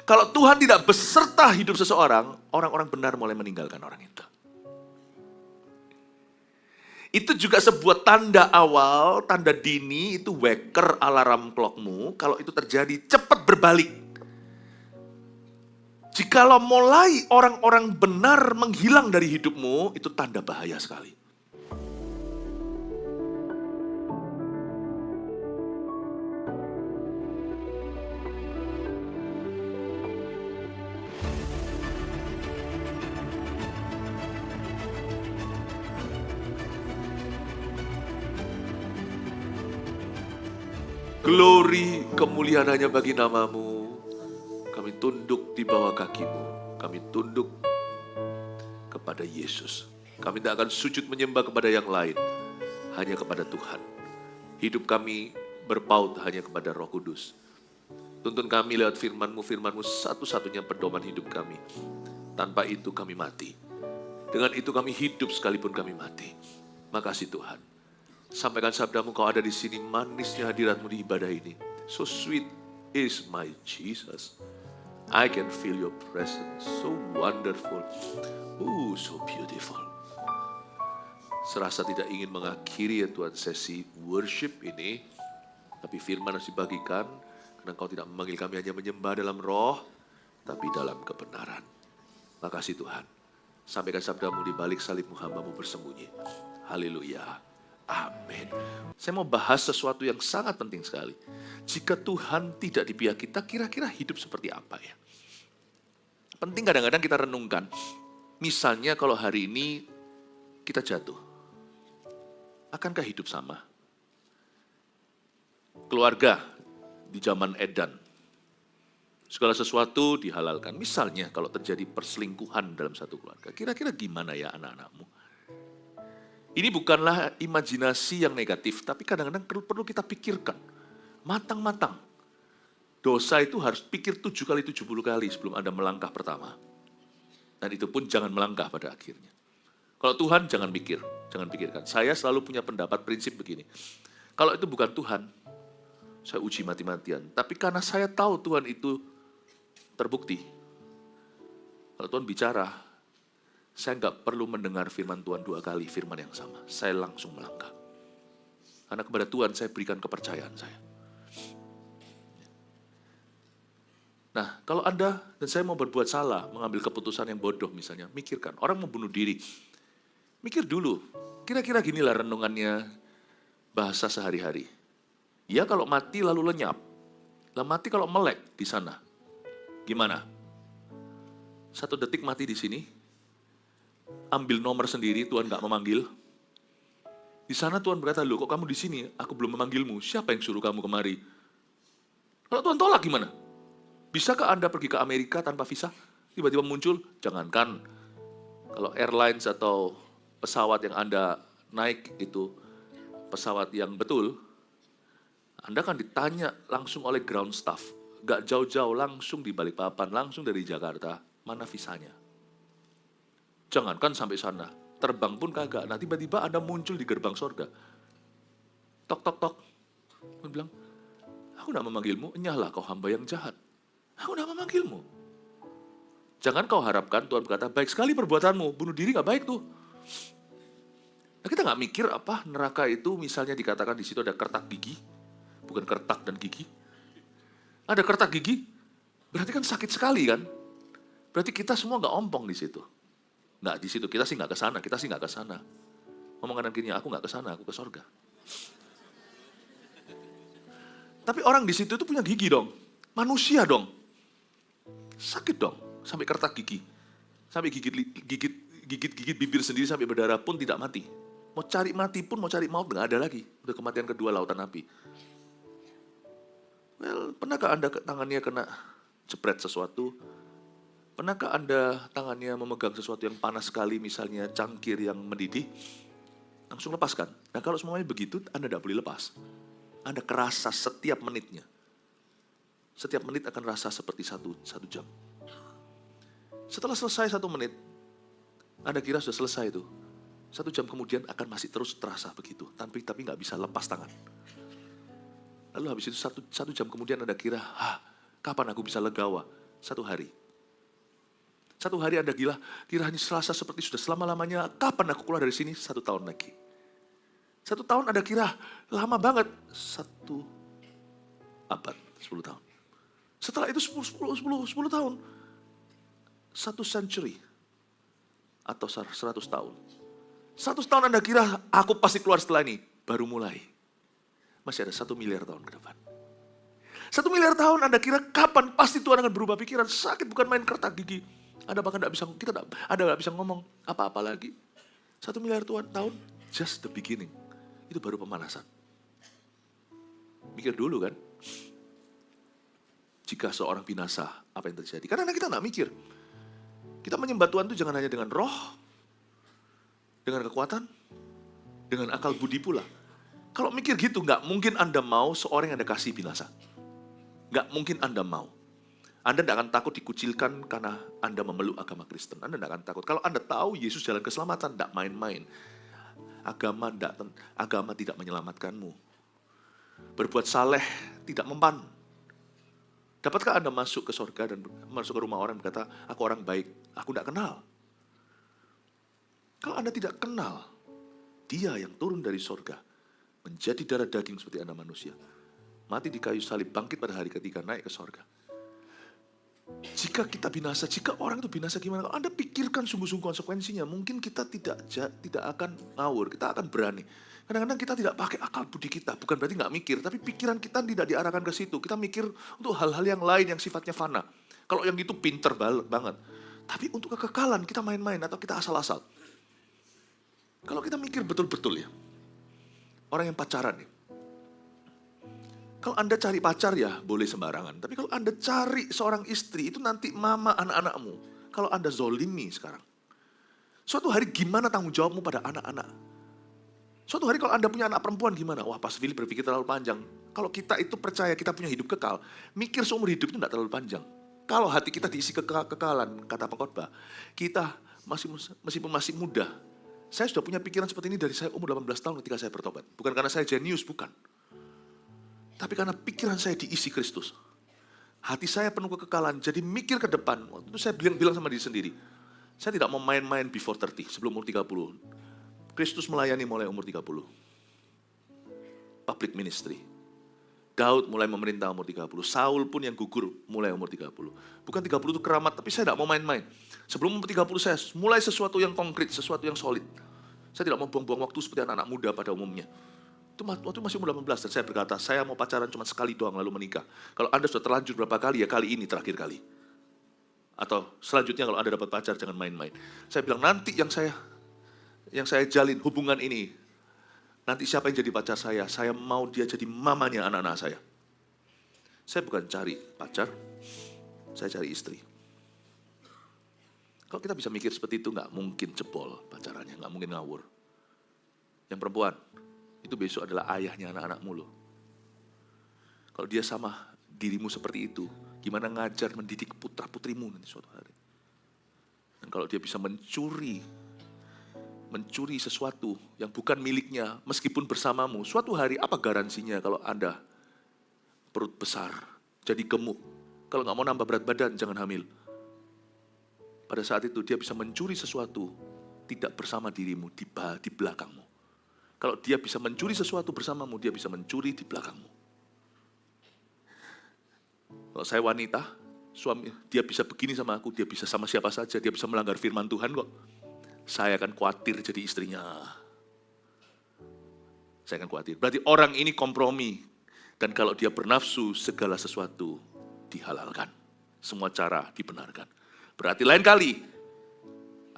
Kalau Tuhan tidak beserta hidup seseorang, orang-orang benar mulai meninggalkan orang itu. Itu juga sebuah tanda awal, tanda dini, itu waker alarm clockmu. Kalau itu terjadi, cepat berbalik. Jikalau mulai orang-orang benar menghilang dari hidupmu, itu tanda bahaya sekali. Glory, kemuliaan hanya bagi namamu. Kami tunduk di bawah kakimu. Kami tunduk kepada Yesus. Kami tidak akan sujud menyembah kepada yang lain. Hanya kepada Tuhan. Hidup kami berpaut hanya kepada Roh Kudus. Tuntun kami lewat firman-Mu. Firman-Mu satu-satunya pedoman hidup kami. Tanpa itu kami mati. Dengan itu kami hidup sekalipun kami mati. Makasih Tuhan. Sampaikan sabdamu, kau ada di sini, manisnya hadiratmu di ibadah ini. So sweet is my Jesus. I can feel your presence. So wonderful. So beautiful. Serasa tidak ingin mengakhiri ya Tuhan sesi worship ini. Tapi firman harus dibagikan. Karena kau tidak memanggil kami hanya menyembah dalam roh. Tapi dalam kebenaran. Makasih Tuhan. Sampaikan sabdamu di balik salibmu, hambamu bersembunyi. Haleluya. Amin. Saya mau bahas sesuatu yang sangat penting sekali. Jika Tuhan tidak di pihak kita, kira-kira hidup seperti apa ya? Penting kadang-kadang kita renungkan. Misalnya kalau hari ini kita jatuh. Akankah hidup sama? Keluarga di zaman Edan. Segala sesuatu dihalalkan. Misalnya kalau terjadi perselingkuhan dalam satu keluarga. Kira-kira gimana ya anak-anakmu? Ini bukanlah imajinasi yang negatif, tapi kadang-kadang perlu kita pikirkan. Matang-matang. Dosa itu harus pikir 7 kali 70 kali sebelum Anda melangkah pertama. Dan itu pun jangan melangkah pada akhirnya. Kalau Tuhan jangan mikir, jangan pikirkan. Saya selalu punya pendapat prinsip begini. Kalau itu bukan Tuhan, saya uji mati-matian. Tapi karena saya tahu Tuhan itu terbukti. Kalau Tuhan bicara, saya nggak perlu mendengar firman Tuhan 2 kali, firman yang sama. Saya langsung melangkah. Karena kepada Tuhan saya berikan kepercayaan saya. Nah, kalau Anda dan saya mau berbuat salah, mengambil keputusan yang bodoh misalnya, mikirkan. Orang mau bunuh diri. Mikir dulu, kira-kira ginilah renungannya bahasa sehari-hari. Ya kalau mati lalu lenyap. Lah mati kalau melek di sana. Gimana? 1 detik mati di sini, ambil nomor sendiri, Tuhan gak memanggil. Di sana Tuhan berkata, loh kok kamu di sini? Aku belum memanggilmu. Siapa yang suruh kamu kemari? Kalau Tuhan tolak gimana? Bisakah Anda pergi ke Amerika tanpa visa? Tiba-tiba muncul? Jangankan. Kalau airlines atau pesawat yang Anda naik itu pesawat yang betul, Anda kan ditanya langsung oleh ground staff. Gak jauh-jauh, langsung di Balikpapan, langsung dari Jakarta. Mana visanya? Jangankan sampai sana, terbang pun kagak. Nah tiba-tiba Anda muncul di gerbang sorga. Tok, tok, tok. Dia bilang, aku tidak memanggilmu, enyahlah kau hamba yang jahat. Aku tidak memanggilmu. Jangan kau harapkan, Tuhan berkata, baik sekali perbuatanmu, bunuh diri gak baik tuh. Nah kita gak mikir apa neraka itu misalnya dikatakan di situ ada kertak gigi. Bukan kertak dan gigi. Ada kertak gigi, berarti kan sakit sekali kan. Berarti kita semua gak ompong di situ. Nggak di situ, kita sih nggak ke sana, kita sih nggak ke sana. Ngomong kanan kirinya, aku nggak ke sana, aku ke sorga. Tapi orang di situ itu punya gigi dong, manusia dong, sakit dong, sampai kertak gigi, sampai gigit bibir sendiri sampai berdarah pun tidak mati. Mau cari mati pun, mau cari maut nggak ada lagi. Udah kematian kedua lautan api. Well, pernahkah Anda tangannya kena jepret sesuatu? Pernahkah Anda tangannya memegang sesuatu yang panas sekali, misalnya cangkir yang mendidih? Langsung lepaskan. Nah kalau semuanya begitu, Anda tidak boleh lepas. Anda kerasa setiap menitnya. Setiap menit akan rasa seperti satu jam. Setelah selesai 1 menit, Anda kira sudah selesai itu. 1 jam kemudian akan masih terus terasa begitu. Tapi nggak bisa lepas tangan. Lalu habis itu satu jam kemudian Anda kira, kapan aku bisa legawa? 1 hari. 1 hari Anda gila, kira ini Selasa seperti sudah selama-lamanya, kapan aku keluar dari sini? 1 tahun lagi. 1 tahun Anda kira lama banget, 1 abad, 10 tahun. Setelah itu 10 tahun, 1 century atau 100 tahun. 100 tahun Anda kira aku pasti keluar setelah ini, baru mulai. Masih ada 1 miliar tahun ke depan. 1 miliar tahun Anda kira kapan pasti Tuhan akan berubah pikiran. Sakit bukan main kertak gigi. Anda bahkan nggak bisa ngomong apa-apa lagi. 1 miliar tahun, just the beginning. Itu baru pemanasan. Mikir dulu kan. Jika seorang binasa, apa yang terjadi? Karena kita nggak mikir. Kita menyembah Tuhan itu jangan hanya dengan roh, dengan kekuatan, dengan akal budi pula. Kalau mikir gitu, nggak mungkin Anda mau seorang yang Anda kasih binasa. Nggak mungkin Anda mau. Anda tidak akan takut dikucilkan karena Anda memeluk agama Kristen. Anda tidak akan takut. Kalau Anda tahu Yesus jalan keselamatan, tidak main-main. Agama tidak menyelamatkanmu. Berbuat saleh tidak mempan. Dapatkah Anda masuk ke surga dan masuk ke rumah orang berkata, aku orang baik, aku tidak kenal. Kalau Anda tidak kenal, Dia yang turun dari surga, menjadi darah daging seperti Anda manusia, mati di kayu salib, bangkit pada hari ketiga, naik ke surga. Jika kita binasa, jika orang itu binasa gimana? Kalau Anda pikirkan sungguh-sungguh konsekuensinya, mungkin kita tidak akan ngawur, kita akan berani. Kadang-kadang kita tidak pakai akal budi kita, bukan berarti nggak mikir, tapi pikiran kita tidak diarahkan ke situ. Kita mikir untuk hal-hal yang lain yang sifatnya fana. Kalau yang itu pinter banget. Tapi untuk kekekalan kita main-main atau kita asal-asal. Kalau kita mikir betul-betul ya, orang yang pacaran ya, kalau Anda cari pacar ya boleh sembarangan. Tapi kalau Anda cari seorang istri, itu nanti mama anak-anakmu. Kalau Anda zolimi sekarang, suatu hari gimana tanggung jawabmu pada anak-anak? Suatu hari kalau Anda punya anak perempuan gimana? Wah, Pas Philip berpikir terlalu panjang. Kalau kita itu percaya kita punya hidup kekal, mikir seumur hidup itu tidak terlalu panjang. Kalau hati kita diisi kekekalan, kata pengkhotbah, kita meskipun masih muda. Saya sudah punya pikiran seperti ini dari saya umur 18 tahun ketika saya bertobat. Bukan karena saya jenius, bukan. Tapi karena pikiran saya diisi Kristus. Hati saya penuh kekekalan, jadi mikir ke depan. Waktu itu saya bilang sama diri sendiri, saya tidak mau main-main before 30, sebelum umur 30. Kristus melayani mulai umur 30. Public ministry. Daud mulai memerintah umur 30. Saul pun yang gugur mulai umur 30. Bukan 30 itu keramat, tapi saya tidak mau main-main. Sebelum umur 30 saya mulai sesuatu yang konkret, sesuatu yang solid. Saya tidak mau buang-buang waktu seperti anak-anak muda pada umumnya. Itu waktu masih umur 18 dan saya berkata, saya mau pacaran cuma sekali doang lalu menikah. Kalau Anda sudah terlanjur berapa kali, ya kali ini terakhir kali. Atau selanjutnya kalau Anda dapat pacar, jangan main-main. Saya bilang, nanti yang saya jalin hubungan ini, nanti siapa yang jadi pacar saya mau dia jadi mamanya anak-anak saya. Saya bukan cari pacar, saya cari istri. Kalau kita bisa mikir seperti itu, nggak mungkin jebol pacarannya, nggak mungkin ngawur. Yang perempuan, itu besok adalah ayahnya anak-anakmu loh. Kalau dia sama dirimu seperti itu, gimana ngajar mendidik putra-putrimu nanti suatu hari. Dan kalau dia bisa mencuri sesuatu yang bukan miliknya, meskipun bersamamu, suatu hari apa garansinya kalau Anda perut besar, jadi gemuk. Kalau nggak mau nambah berat badan, jangan hamil. Pada saat itu dia bisa mencuri sesuatu, tidak bersama dirimu, di belakangmu. Kalau dia bisa mencuri sesuatu bersamamu, dia bisa mencuri di belakangmu. Kalau saya wanita, suami, dia bisa begini sama aku, dia bisa sama siapa saja, dia bisa melanggar firman Tuhan kok. Saya akan khawatir jadi istrinya. Saya akan khawatir. Berarti orang ini kompromi. Dan kalau dia bernafsu, segala sesuatu dihalalkan. Semua cara dibenarkan. Berarti lain kali,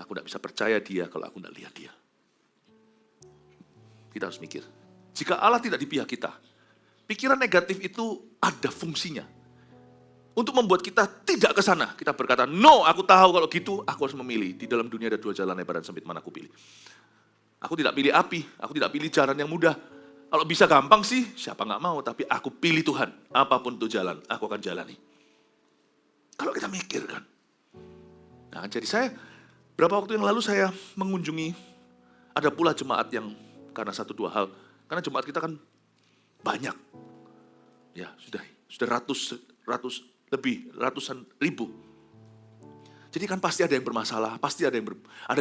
aku tidak bisa percaya dia kalau aku tidak lihat dia. Kita harus mikir. Jika Allah tidak di pihak kita, pikiran negatif itu ada fungsinya. Untuk membuat kita tidak ke sana. Kita berkata, no, aku tahu kalau gitu, aku harus memilih. Di dalam dunia ada 2 jalan lebar dan sempit, mana aku pilih. Aku tidak pilih api, aku tidak pilih jalan yang mudah. Kalau bisa gampang sih, siapa nggak mau. Tapi aku pilih Tuhan. Apapun itu jalan, aku akan jalani. Kalau kita mikir kan. Nah, jadi saya, berapa waktu yang lalu saya mengunjungi, ada pula jemaat yang, karena 1-2 hal. Karena jemaat kita kan banyak. Ya, sudah ratus lebih ratusan ribu. Jadi kan pasti ada yang bermasalah, pasti ada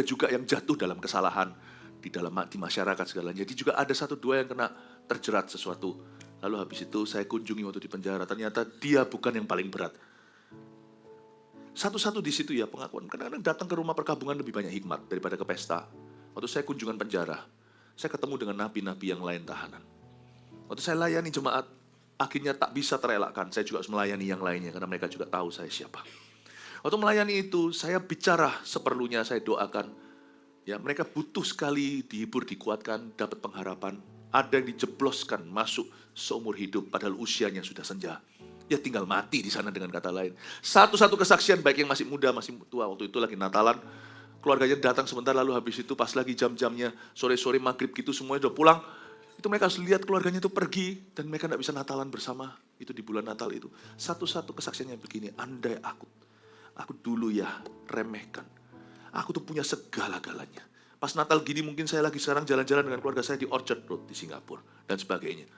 juga yang jatuh dalam kesalahan di masyarakat segalanya. Jadi juga ada satu dua yang kena terjerat sesuatu. Lalu habis itu saya kunjungi waktu di penjara, ternyata dia bukan yang paling berat. Satu-satu di situ ya pengakuan. Kadang-kadang datang ke rumah perkabungan lebih banyak hikmat daripada ke pesta. Waktu saya kunjungan penjara, saya ketemu dengan napi-napi yang lain tahanan. Waktu saya layani jemaat, akhirnya tak bisa terelakkan. Saya juga harus melayani yang lainnya karena mereka juga tahu saya siapa. Waktu melayani itu, saya bicara seperlunya, saya doakan. Ya, mereka butuh sekali dihibur, dikuatkan, dapat pengharapan. Ada yang dijebloskan masuk seumur hidup, padahal usianya sudah senja. Ya tinggal mati di sana dengan kata lain. Satu-satu kesaksian, baik yang masih muda, masih tua. Waktu itu lagi Natalan, keluarganya datang sebentar, lalu habis itu pas lagi jam-jamnya, sore-sore maghrib gitu, semuanya udah pulang. Itu mereka harus lihat keluarganya itu pergi, dan mereka tidak bisa Natalan bersama. Itu di bulan Natal itu. Satu-satu kesaksiannya begini, andai aku dulu ya remehkan. Aku tuh punya segala-galanya. Pas Natal gini mungkin saya lagi sekarang jalan-jalan dengan keluarga saya di Orchard Road di Singapura dan sebagainya.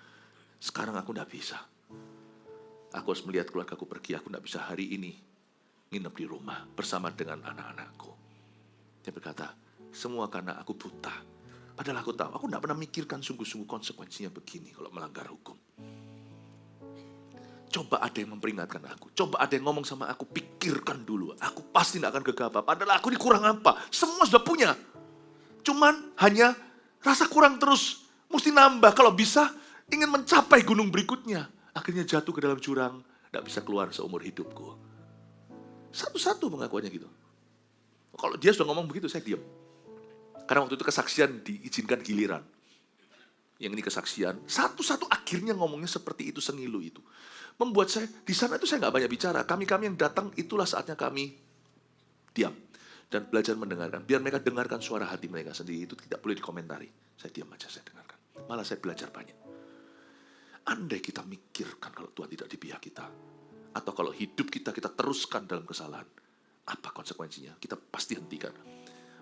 Sekarang aku tidak bisa. Aku harus melihat keluargaku pergi. Aku tidak bisa hari ini nginep di rumah bersama dengan anak-anakku. Dia berkata, semua karena aku buta. Padahal aku tahu, aku tidak pernah mikirkan sungguh-sungguh konsekuensinya begini kalau melanggar hukum. Coba ada yang memperingatkan aku. Coba ada yang ngomong sama aku, pikirkan dulu. Aku pasti tidak akan gegabah. Padahal aku ini kurang apa? Semua sudah punya. Cuman hanya rasa kurang terus. Mesti nambah. Kalau bisa, ingin mencapai gunung berikutnya. Akhirnya jatuh ke dalam jurang. Tidak bisa keluar seumur hidupku. Satu-satu pengakuannya gitu. Kalau dia sudah ngomong begitu, saya diam. Karena waktu itu kesaksian diizinkan giliran. Yang ini kesaksian. Satu-satu akhirnya ngomongnya seperti itu, sengilu itu. Membuat saya, di sana itu saya nggak banyak bicara. Kami-kami yang datang, itulah saatnya kami diam. Dan belajar mendengarkan. Biar mereka dengarkan suara hati mereka sendiri. Itu tidak boleh dikomentari. Saya diam aja, saya dengarkan. Malah saya belajar banyak. Andai kita mikirkan kalau Tuhan tidak di pihak kita. Atau kalau hidup kita teruskan dalam kesalahan. Apa konsekuensinya? Kita pasti hentikan.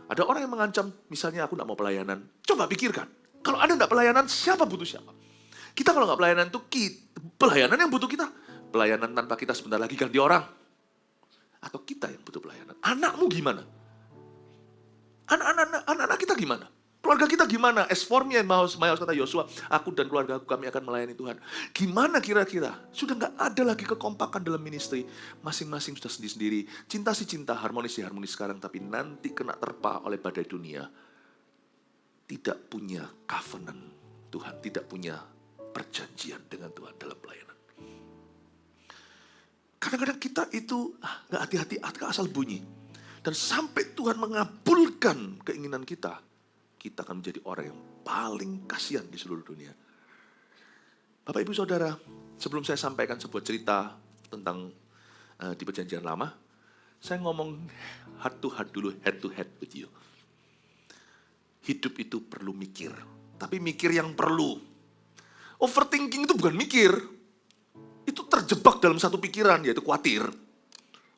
Ada orang yang mengancam, misalnya aku tidak mau pelayanan. Coba pikirkan. Kalau Anda tidak pelayanan, siapa butuh siapa? Kita kalau nggak pelayanan itu, pelayanan yang butuh kita. Pelayanan tanpa kita sebentar lagi ganti orang. Atau kita yang butuh pelayanan. Anakmu gimana? Anak-anak kita gimana? Keluarga kita gimana? As for me and my house, kata Yosua, aku dan keluarga aku, kami akan melayani Tuhan. Gimana kira-kira? Sudah nggak ada lagi kekompakan dalam ministry. Masing-masing sudah sendiri-sendiri. Cinta si cinta, harmonis si harmonis sekarang. Tapi nanti kena terpa oleh badai dunia. Tidak punya covenant Tuhan. Tidak punya perjanjian dengan Tuhan dalam pelayanan. Kadang-kadang kita itu nggak hati-hati, asal bunyi. Dan sampai Tuhan mengabulkan keinginan kita akan menjadi orang yang paling kasihan di seluruh dunia. Bapak Ibu Saudara, sebelum saya sampaikan sebuah cerita tentang di perjanjian lama, saya ngomong heart to heart dulu, head to head with you. Hidup itu perlu mikir, tapi mikir yang perlu. Overthinking itu bukan mikir, itu terjebak dalam satu pikiran, yaitu khawatir.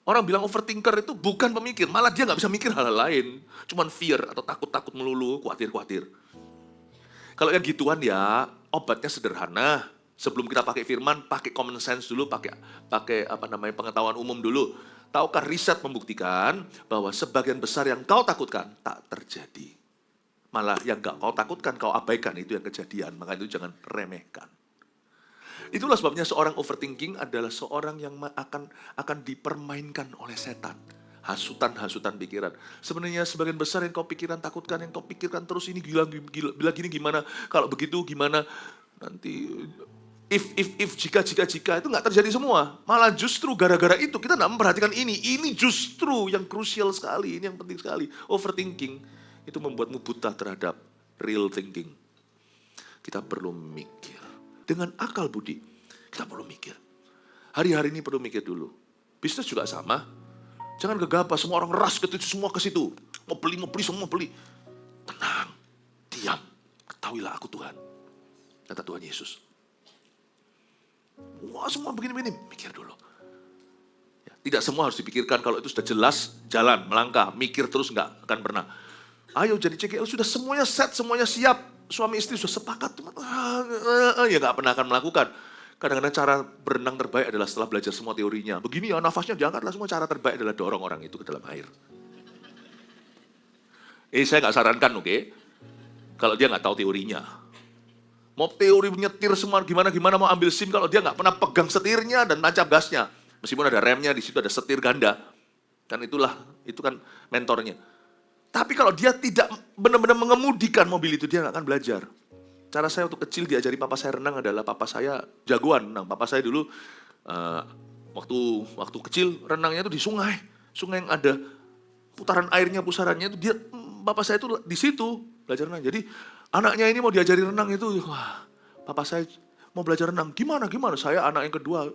Orang bilang overthinker itu bukan pemikir, malah dia nggak bisa mikir hal-hal lain. Cuman fear atau takut-takut melulu, khawatir-khawatir. Kalau yang gituan ya, obatnya sederhana. Sebelum kita pakai firman, pakai common sense dulu, pakai pengetahuan umum dulu. Tahukah riset membuktikan bahwa sebagian besar yang kau takutkan tak terjadi. Malah yang nggak kau takutkan, kau abaikan, itu yang kejadian. Maka itu jangan remehkan. Itulah sebabnya seorang overthinking adalah seorang yang akan dipermainkan oleh setan. Hasutan-hasutan pikiran. Sebenarnya sebagian besar yang kau pikiran takutkan, yang kau pikirkan terus ini gila gini gimana, kalau begitu gimana, nanti if jika itu nggak terjadi semua. Malah justru gara-gara itu kita nggak memperhatikan ini justru yang krusial sekali, ini yang penting sekali. Overthinking itu membuatmu buta terhadap real thinking. Kita perlu mikir. Dengan akal budi, kita perlu mikir. Hari-hari ini perlu mikir dulu. Bisnis juga sama. Jangan gegabah, semua orang ras ke situ, semua ke situ. Mau beli, semua beli. Tenang, diam. Ketahuilah aku Tuhan. Kata Tuhan Yesus. Wah, semua begini-begini. Mikir dulu. Ya, tidak semua harus dipikirkan. Kalau itu sudah jelas, jalan, melangkah. Mikir terus nggak akan pernah. Ayo jadi CGL, sudah semuanya set, semuanya siap. Suami istri sudah sepakat, ya nggak pernah akan melakukan. Kadang-kadang cara berenang terbaik adalah setelah belajar semua teorinya. Begini ya, nafasnya diangkatlah semua, cara terbaik adalah dorong orang itu ke dalam air. Saya nggak sarankan, oke? Kalau dia nggak tahu teorinya. Mau teori nyetir semua gimana mau ambil SIM kalau dia nggak pernah pegang setirnya dan tancap gasnya. Meskipun ada remnya, di situ ada setir ganda. Kan itu kan mentornya. Tapi kalau dia tidak benar-benar mengemudikan mobil itu, dia nggak akan belajar. Cara saya waktu kecil diajari papa saya renang adalah papa saya jagoan renang. Papa saya dulu waktu kecil renangnya itu di sungai yang ada putaran airnya, pusarannya itu papa saya itu di situ belajar renang. Jadi anaknya ini mau diajari renang itu, wah, papa saya mau belajar renang. Gimana? Saya anak yang kedua,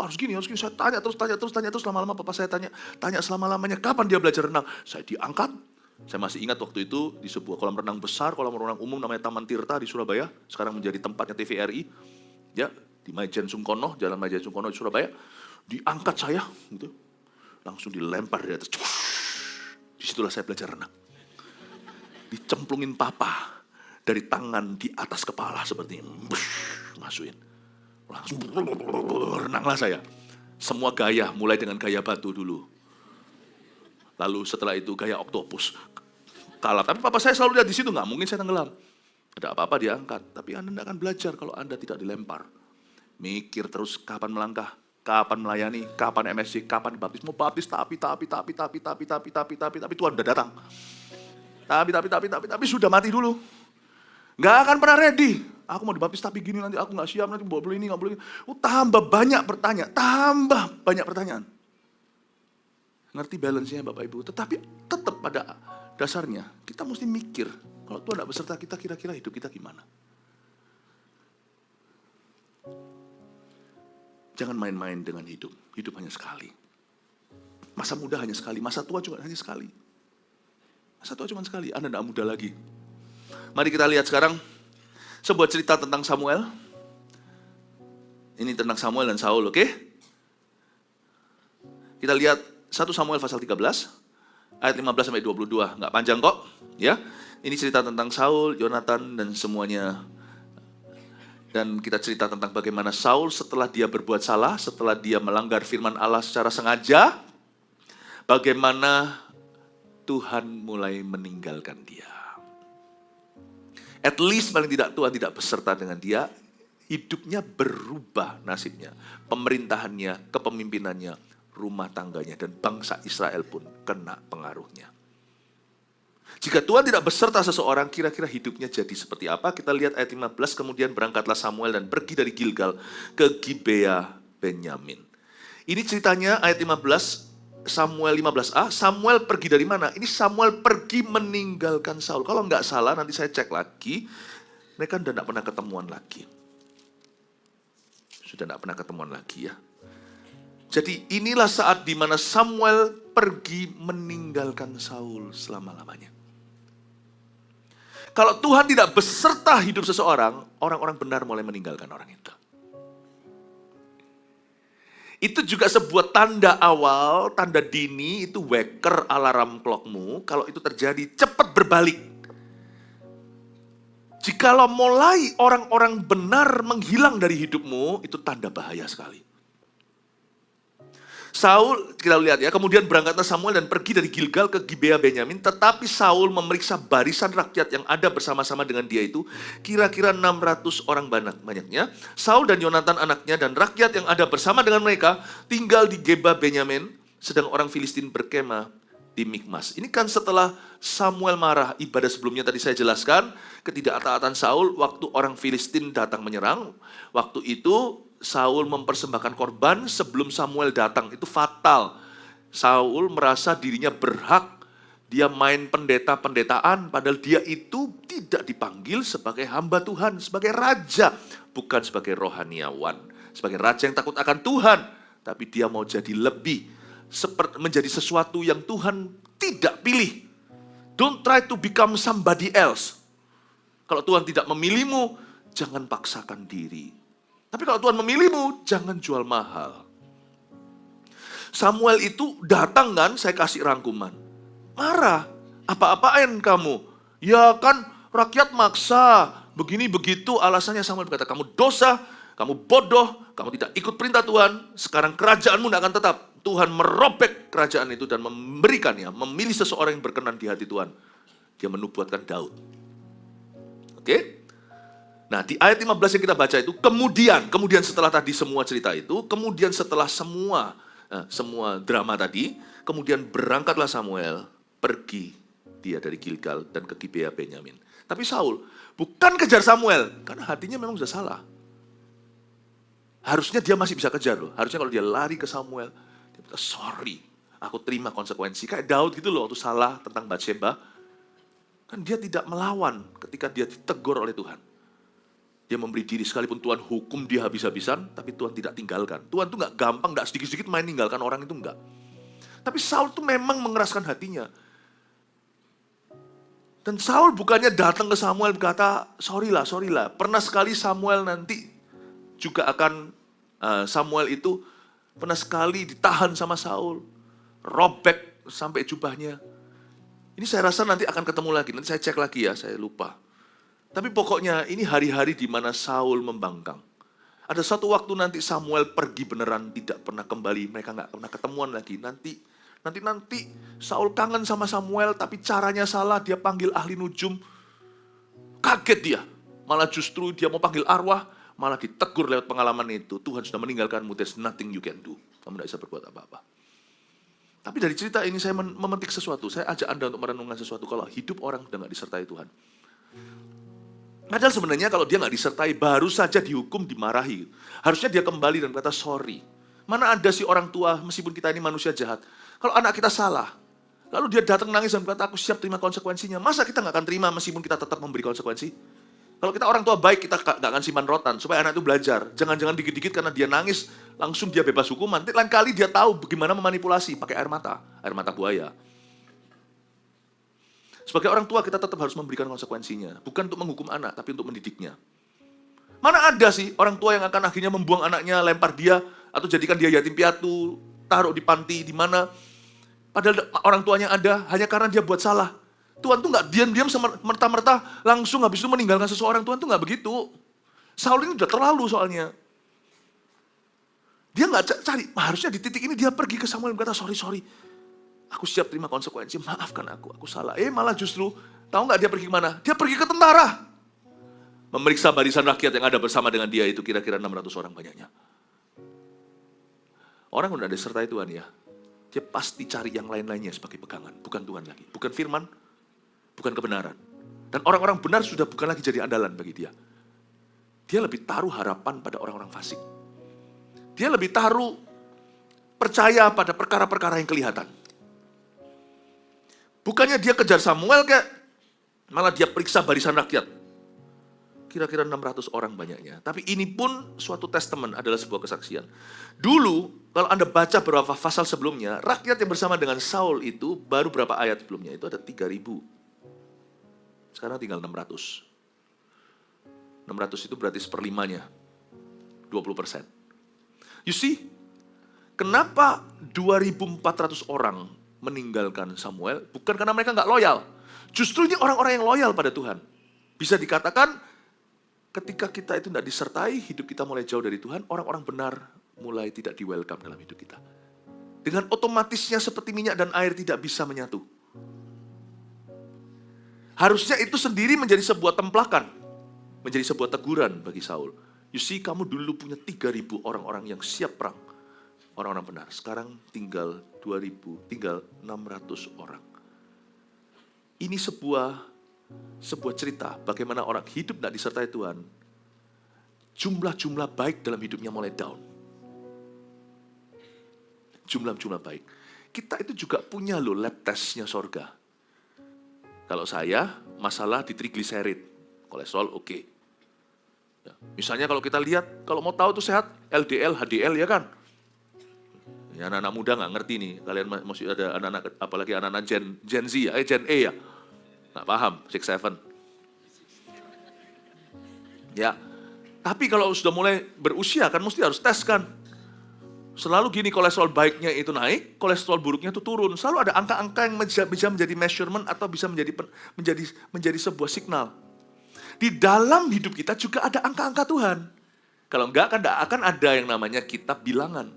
harus gini. Saya tanya terus lama-lama papa saya tanya selama-lamanya kapan dia belajar renang. Saya diangkat. Saya masih ingat waktu itu di sebuah kolam renang besar, kolam renang umum namanya Taman Tirta di Surabaya, sekarang menjadi tempatnya TVRI, ya di Maijen Sungkono, Jalan Maijen Sungkono di Surabaya. Diangkat saya, gitu, langsung dilempar dari atas. Disitulah saya belajar renang. Dicemplungin papa dari tangan di atas kepala seperti ini, masukin, langsung renanglah saya. Semua gaya, mulai dengan gaya batu dulu. Lalu setelah itu gaya oktopus. Kalah. Tapi papa saya selalu lihat di situ, nggak mungkin saya tenggelam. Ada apa-apa dia angkat. Tapi Anda tidak akan belajar kalau Anda tidak dilempar. Mikir terus kapan melangkah, kapan melayani, kapan MSC, kapan baptis. Mau baptis tapi Tuhan udah datang. Tapi sudah mati dulu. Nggak akan pernah ready. Aku mau dibaptis tapi gini, nanti aku nggak siap, nanti boleh ini, nggak boleh ini. Tambah banyak pertanyaan. Ngerti balance-nya Bapak Ibu, tetapi tetap pada dasarnya kita mesti mikir, kalau Tuhan tidak beserta kita, kira-kira hidup kita gimana? Jangan main-main dengan hidup hanya sekali. Masa muda hanya sekali, masa tua juga hanya sekali. Masa tua cuma sekali, Anda tidak muda lagi. Mari kita lihat sekarang sebuah cerita tentang Samuel. Ini tentang Samuel dan Saul, oke? Kita lihat 1 Samuel pasal 13, ayat 15-22. Nggak panjang kok, ya. Ini cerita tentang Saul, Yonatan, dan semuanya. Dan kita cerita tentang bagaimana Saul setelah dia berbuat salah, setelah dia melanggar firman Allah secara sengaja, bagaimana Tuhan mulai meninggalkan dia. At least paling tidak Tuhan tidak beserta dengan dia, hidupnya berubah nasibnya, pemerintahannya, kepemimpinannya, rumah tangganya, dan bangsa Israel pun kena pengaruhnya. Jika Tuhan tidak beserta seseorang, kira-kira hidupnya jadi seperti apa? Kita lihat ayat 15, kemudian berangkatlah Samuel dan pergi dari Gilgal ke Gibea Benyamin. Ini ceritanya ayat 15, Samuel 15a, Samuel pergi dari mana? Ini Samuel pergi meninggalkan Saul. Kalau nggak salah, nanti saya cek lagi, mereka sudah tidak pernah ketemuan lagi. Ya. Jadi inilah saat di mana Samuel pergi meninggalkan Saul selama-lamanya. Kalau Tuhan tidak beserta hidup seseorang, orang-orang benar mulai meninggalkan orang itu. Itu juga sebuah tanda awal, tanda dini, itu waker alarm clockmu. Kalau itu terjadi, cepat berbalik. Jikalau mulai orang-orang benar menghilang dari hidupmu, itu tanda bahaya sekali. Saul, kita lihat ya, kemudian berangkatlah Samuel dan pergi dari Gilgal ke Gibea Benyamin, tetapi Saul memeriksa barisan rakyat yang ada bersama-sama dengan dia itu, kira-kira 600 orang banyaknya. Saul dan Yonatan anaknya dan rakyat yang ada bersama dengan mereka tinggal di Geba Benyamin, sedang orang Filistin berkemah di Mikmas. Ini kan setelah Samuel marah, ibadah sebelumnya tadi saya jelaskan, ketidaktaatan Saul waktu orang Filistin datang menyerang. Waktu itu Saul mempersembahkan korban sebelum Samuel datang, itu fatal. Saul merasa dirinya berhak, dia main pendeta-pendetaan, padahal dia itu tidak dipanggil sebagai hamba Tuhan, sebagai raja, bukan sebagai rohaniawan, sebagai raja yang takut akan Tuhan, tapi dia mau jadi lebih, menjadi sesuatu yang Tuhan tidak pilih. Don't try to become somebody else. Kalau Tuhan tidak memilihmu, jangan paksakan diri. Tapi kalau Tuhan memilihmu, jangan jual mahal. Samuel itu datang kan, saya kasih rangkuman. Marah, apa-apain kamu? Ya kan rakyat maksa, begini begitu alasannya. Samuel berkata, kamu dosa, Kamu bodoh, kamu tidak ikut perintah Tuhan, sekarang kerajaanmu tidak akan tetap. Tuhan merobek kerajaan itu dan memberikannya, memilih seseorang yang berkenan di hati Tuhan. Dia menubuatkan Daud. Oke? Nah, di ayat 15 yang kita baca itu, kemudian setelah tadi semua cerita itu, kemudian setelah semua drama tadi, kemudian berangkatlah Samuel, pergi dia dari Gilgal dan ke Gibea Benyamin. Tapi Saul bukan kejar Samuel, karena hatinya memang sudah salah. Harusnya dia masih bisa kejar loh. Harusnya kalau dia lari ke Samuel, dia bilang, sorry, aku terima konsekuensi. Kayak Daud gitu loh, waktu salah tentang Batsheba. Kan dia tidak melawan ketika dia ditegur oleh Tuhan. Dia memberi diri sekalipun Tuhan hukum dia habis-habisan, tapi Tuhan tidak tinggalkan. Tuhan tuh gak gampang, gak sedikit-sedikit main tinggalkan orang itu, enggak. Tapi Saul tuh memang mengeraskan hatinya. Dan Saul bukannya datang ke Samuel berkata, sorry lah. Pernah sekali Samuel nanti juga akan, Samuel itu pernah sekali ditahan sama Saul. Robek sampai jubahnya. Ini saya rasa nanti akan ketemu lagi, nanti saya cek lagi ya, saya lupa. Tapi pokoknya ini hari-hari di mana Saul membangkang. Ada satu waktu nanti Samuel pergi beneran, tidak pernah kembali, mereka nggak pernah ketemuan lagi. Nanti Saul kangen sama Samuel, tapi caranya salah, dia panggil ahli nujum. Kaget dia, malah justru dia mau panggil arwah, malah ditegur lewat pengalaman itu. Tuhan sudah meninggalkanmu, there's nothing you can do. Kamu tidak bisa berbuat apa-apa. Tapi dari cerita ini saya memetik sesuatu, saya ajak Anda untuk merenungkan sesuatu, kalau hidup orang sudah nggak disertai Tuhan. Padahal sebenarnya kalau dia nggak disertai, baru saja dihukum, dimarahi. Harusnya dia kembali dan kata sorry. Mana ada sih orang tua, meskipun kita ini manusia jahat, kalau anak kita salah, lalu dia datang nangis dan berkata, aku siap terima konsekuensinya. Masa kita nggak akan terima meskipun kita tetap memberi konsekuensi? Kalau kita orang tua baik, kita nggak akan simpan rotan, supaya anak itu belajar. Jangan-jangan dikit-dikit karena dia nangis, langsung dia bebas hukuman. Nanti lain kali dia tahu bagaimana memanipulasi, pakai air mata buaya. Sebagai orang tua kita tetap harus memberikan konsekuensinya. Bukan untuk menghukum anak, tapi untuk mendidiknya. Mana ada sih orang tua yang akan akhirnya membuang anaknya, lempar dia, atau jadikan dia yatim piatu, taruh di panti, di mana. Padahal orang tuanya ada, hanya karena dia buat salah. Tuhan tuh nggak diam-diam merta-merta langsung habis itu meninggalkan seseorang. Tuhan tuh nggak begitu. Saul ini udah terlalu soalnya. Dia nggak cari, harusnya di titik ini dia pergi ke Samuel dan berkata, sorry. Aku siap terima konsekuensi, maafkan aku salah. Malah justru, tahu nggak dia pergi kemana? Dia pergi ke tentara. Memeriksa barisan rakyat yang ada bersama dengan dia itu kira-kira 600 orang banyaknya. Orang udah disertai Tuhan ya, dia pasti cari yang lain-lainnya sebagai pegangan. Bukan Tuhan lagi, bukan firman, bukan kebenaran. Dan orang-orang benar sudah bukan lagi jadi andalan bagi dia. Dia lebih taruh harapan pada orang-orang fasik. Dia lebih taruh percaya pada perkara-perkara yang kelihatan. Bukannya dia kejar Samuel kayak, malah dia periksa barisan rakyat. Kira-kira 600 orang banyaknya. Tapi ini pun suatu testament, adalah sebuah kesaksian. Dulu, kalau Anda baca beberapa pasal sebelumnya, rakyat yang bersama dengan Saul itu, baru berapa ayat sebelumnya, itu ada 3.000. Sekarang tinggal 600. 600 itu berarti seperlimanya, 20%. You see, kenapa 2.400 orang meninggalkan Samuel? Bukan karena mereka nggak loyal. Justru ini orang-orang yang loyal pada Tuhan. Bisa dikatakan, ketika kita itu tidak disertai, hidup kita mulai jauh dari Tuhan, orang-orang benar mulai tidak di-welcome dalam hidup kita. Dengan otomatisnya seperti minyak dan air tidak bisa menyatu. Harusnya itu sendiri menjadi sebuah templakan, menjadi sebuah teguran bagi Saul. You see, kamu dulu punya 3.000 orang-orang yang siap perang. Orang-orang benar. Sekarang tinggal 2.000, tinggal 600 orang. Ini sebuah cerita bagaimana orang hidup tidak disertai Tuhan. Jumlah-jumlah baik dalam hidupnya mulai down. Jumlah-jumlah baik. Kita itu juga punya loh lab testnya sorga. Kalau saya, masalah di trigliserid, kolesterol oke. Ya, misalnya kalau kita lihat, kalau mau tahu itu sehat, LDL, HDL ya kan? Ya, anak-anak muda nggak ngerti nih, kalian masih ada anak-anak, apalagi anak-anak Gen Z ya, Gen E ya, nggak paham, 6-7. Ya, tapi kalau sudah mulai berusia kan mesti harus tes kan. Selalu gini, kolesterol baiknya itu naik, kolesterol buruknya itu turun. Selalu ada angka-angka yang bisa menjadi measurement atau bisa menjadi sebuah signal. Di dalam hidup kita juga ada angka-angka Tuhan. Kalau enggak, kan enggak akan ada yang namanya kitab bilangan.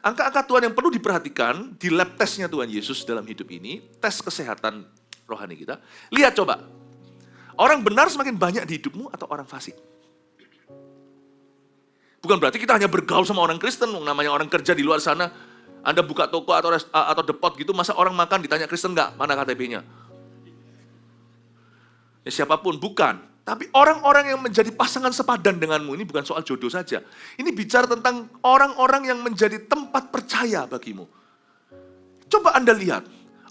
Angka-angka Tuhan yang perlu diperhatikan di lab tesnya Tuhan Yesus dalam hidup ini, tes kesehatan rohani kita. Lihat coba, orang benar semakin banyak di hidupmu atau orang fasik? Bukan berarti kita hanya bergaul sama orang Kristen, namanya orang kerja di luar sana, Anda buka toko atau depot gitu, masa orang makan ditanya Kristen enggak? Mana KTP-nya? Ya siapapun, bukan. Tapi orang-orang yang menjadi pasangan sepadan denganmu, ini bukan soal jodoh saja. Ini bicara tentang orang-orang yang menjadi tempat percaya bagimu. Coba Anda lihat,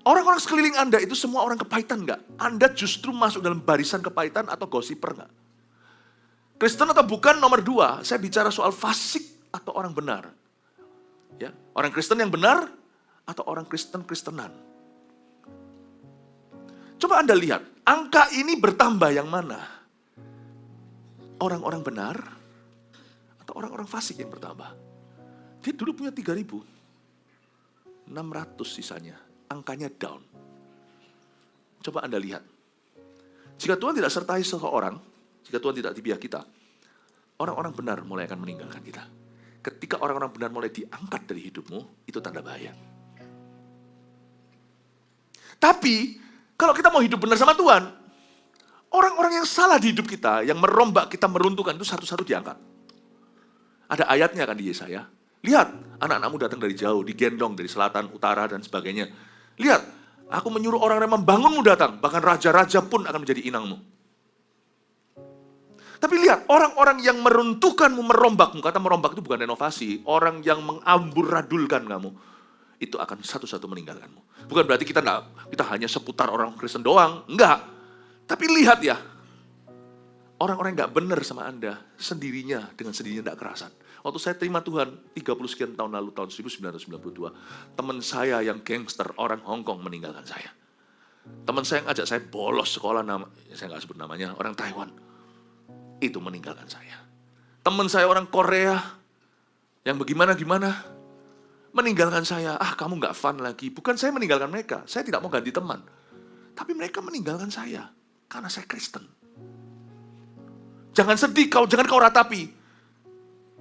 orang-orang sekeliling Anda itu semua orang kepahitan enggak? Anda justru masuk dalam barisan kepahitan atau gosiper enggak? Kristen atau bukan nomor 2, saya bicara soal fasik atau orang benar. Ya, orang Kristen yang benar atau orang Kristen-Kristenan. Coba Anda lihat, angka ini bertambah yang mana? Orang-orang benar atau orang-orang fasik yang bertambah? Dia dulu punya 3.600 sisanya, angkanya down. Coba Anda lihat, jika Tuhan tidak sertai seseorang, jika Tuhan tidak di pihak kita, orang-orang benar mulai akan meninggalkan kita. Ketika orang-orang benar mulai diangkat dari hidupmu, itu tanda bahaya. Tapi, kalau kita mau hidup benar sama Tuhan, orang-orang yang salah di hidup kita, yang merombak kita, meruntuhkan, itu satu-satu diangkat. Ada ayatnya kan di Yesaya. Lihat, anak-anakmu datang dari jauh, digendong dari selatan, utara, dan sebagainya. Lihat, aku menyuruh orang yang membangunmu datang, bahkan raja-raja pun akan menjadi inangmu. Tapi lihat, orang-orang yang meruntuhkanmu, merombakmu, kata merombak itu bukan renovasi, orang yang mengamburadulkan kamu, itu akan satu-satu meninggalkanmu. Bukan berarti kita hanya seputar orang Kristen doang, enggak. Tapi lihat ya, orang-orang yang gak benar sama Anda, sendirinya, dengan sendirinya gak kerasan. Waktu saya terima Tuhan, 30 sekian tahun lalu, tahun 1992, teman saya yang gangster, orang Hong Kong meninggalkan saya. Teman saya yang ajak saya bolos sekolah, saya gak sebut namanya, orang Taiwan, itu meninggalkan saya. Teman saya orang Korea, yang bagaimana-gimana, meninggalkan saya. Kamu gak fun lagi. Bukan saya meninggalkan mereka, saya tidak mau ganti teman. Tapi mereka meninggalkan saya. Karena saya Kristen. Jangan sedih, jangan kau ratapi.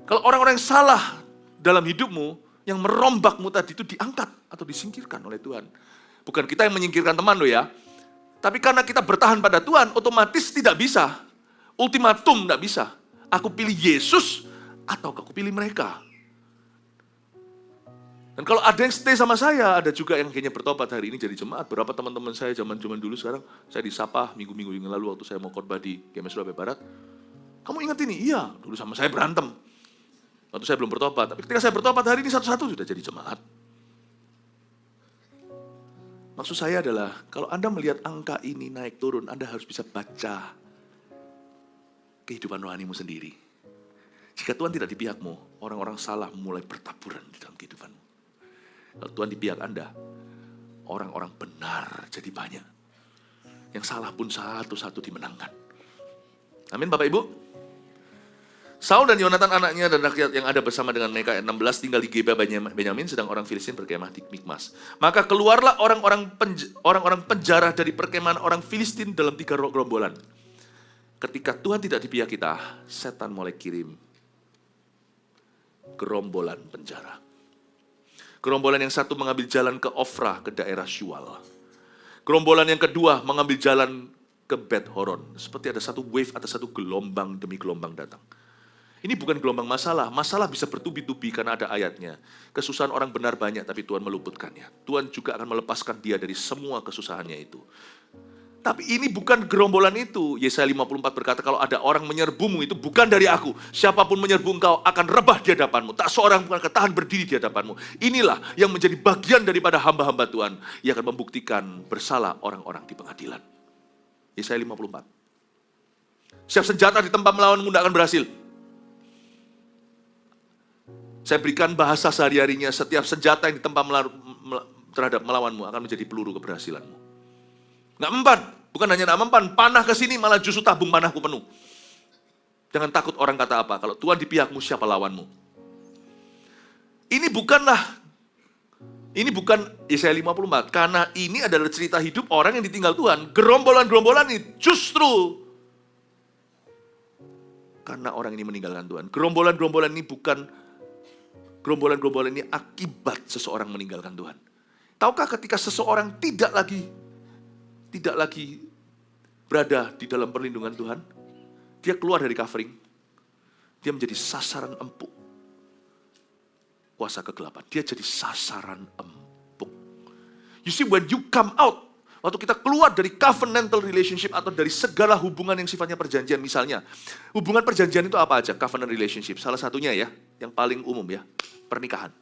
Kalau orang-orang yang salah dalam hidupmu, yang merombakmu tadi itu diangkat atau disingkirkan oleh Tuhan. Bukan kita yang menyingkirkan teman lo ya. Tapi karena kita bertahan pada Tuhan, otomatis tidak bisa. Ultimatum tidak bisa. Aku pilih Yesus atau aku pilih mereka. Dan kalau ada yang stay sama saya, ada juga yang kayaknya bertobat hari ini jadi jemaat. Berapa teman-teman saya zaman dulu sekarang, saya disapa minggu-minggu yang lalu waktu saya mau khotbah di GMS Surabaya Barat. Kamu ingat ini? Iya, dulu sama saya berantem. Waktu saya belum bertobat. Tapi ketika saya bertobat hari ini satu-satu sudah jadi jemaat. Maksud saya adalah, kalau Anda melihat angka ini naik turun, Anda harus bisa baca kehidupan rohanimu sendiri. Jika Tuhan tidak di pihakmu, orang-orang salah mulai bertaburan di dalam kehidupanmu. Kalau Tuhan di pihak Anda, orang-orang benar jadi banyak. Yang salah pun satu-satu dimenangkan. Amin Bapak Ibu. Saul dan Yonatan anaknya dan rakyat yang ada bersama dengan mereka 16 tinggal di Geba Benyamin, sedang orang Filistin berkemah di Mikmas. Maka keluarlah orang-orang penjara dari perkemahan orang Filistin dalam 3 gerombolan. Ketika Tuhan tidak di pihak kita, setan mulai kirim gerombolan penjara. Gerombolan yang satu mengambil jalan ke Ofra, ke daerah Syual. Gerombolan yang kedua mengambil jalan ke Bet Horon. Seperti ada satu wave atau satu gelombang demi gelombang datang. Ini bukan gelombang masalah. Masalah bisa bertubi-tubi karena ada ayatnya. Kesusahan orang benar banyak, tapi Tuhan meluputkannya. Tuhan juga akan melepaskan dia dari semua kesusahannya itu. Tapi ini bukan gerombolan itu. Yesaya 54 berkata, kalau ada orang menyerbumu itu bukan dari aku. Siapapun menyerbu engkau akan rebah di hadapanmu. Tak seorang pun akan tahan berdiri di hadapanmu. Inilah yang menjadi bagian daripada hamba-hamba Tuhan. Ia akan membuktikan bersalah orang-orang di pengadilan. Yesaya 54. Siap senjata di tempat melawanmu tidak akan berhasil. Saya berikan bahasa sehari-harinya, setiap senjata yang ditempa terhadap melawanmu akan menjadi peluru keberhasilanmu. Nggak mempan, bukan hanya nggak mempan, panah ke sini malah justru tabung panahku penuh. Jangan takut orang kata apa, kalau Tuhan di pihakmu siapa lawanmu. Ini bukan Yesaya 54, karena ini adalah cerita hidup orang yang ditinggal Tuhan. Gerombolan-gerombolan ini justru karena orang ini meninggalkan Tuhan. Gerombolan-gerombolan ini bukan gerombolan-gerombolan ini akibat seseorang meninggalkan Tuhan. Tahukah ketika seseorang tidak lagi berada di dalam perlindungan Tuhan, dia keluar dari covering, dia menjadi sasaran empuk kuasa kegelapan. Dia jadi sasaran empuk. You see, when you come out, waktu kita keluar dari covenantal relationship atau dari segala hubungan yang sifatnya perjanjian, misalnya, hubungan perjanjian itu apa aja? Covenant relationship, salah satunya ya, yang paling umum ya, pernikahan.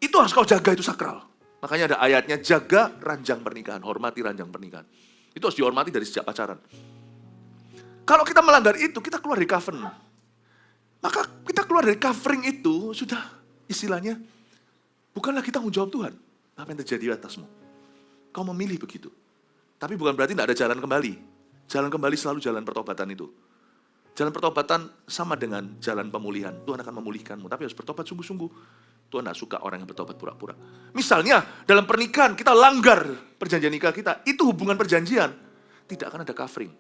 Itu harus kau jaga, itu sakral. Makanya ada ayatnya, jaga ranjang pernikahan, hormati ranjang pernikahan. Itu harus dihormati dari sejak pacaran. Kalau kita melanggar itu, kita keluar dari covenant. Maka kita keluar dari covering itu, sudah istilahnya, bukan lagi tanggung jawab Tuhan. Apa yang terjadi atasmu. Kau memilih begitu. Tapi bukan berarti tidak ada jalan kembali. Jalan kembali selalu jalan pertobatan itu. Jalan pertobatan sama dengan jalan pemulihan. Tuhan akan memulihkanmu, tapi harus bertobat sungguh-sungguh. Tuhan tidak suka orang yang bertobat pura-pura. Misalnya, dalam pernikahan kita langgar perjanjian nikah kita, itu hubungan perjanjian. Tidak akan ada covering.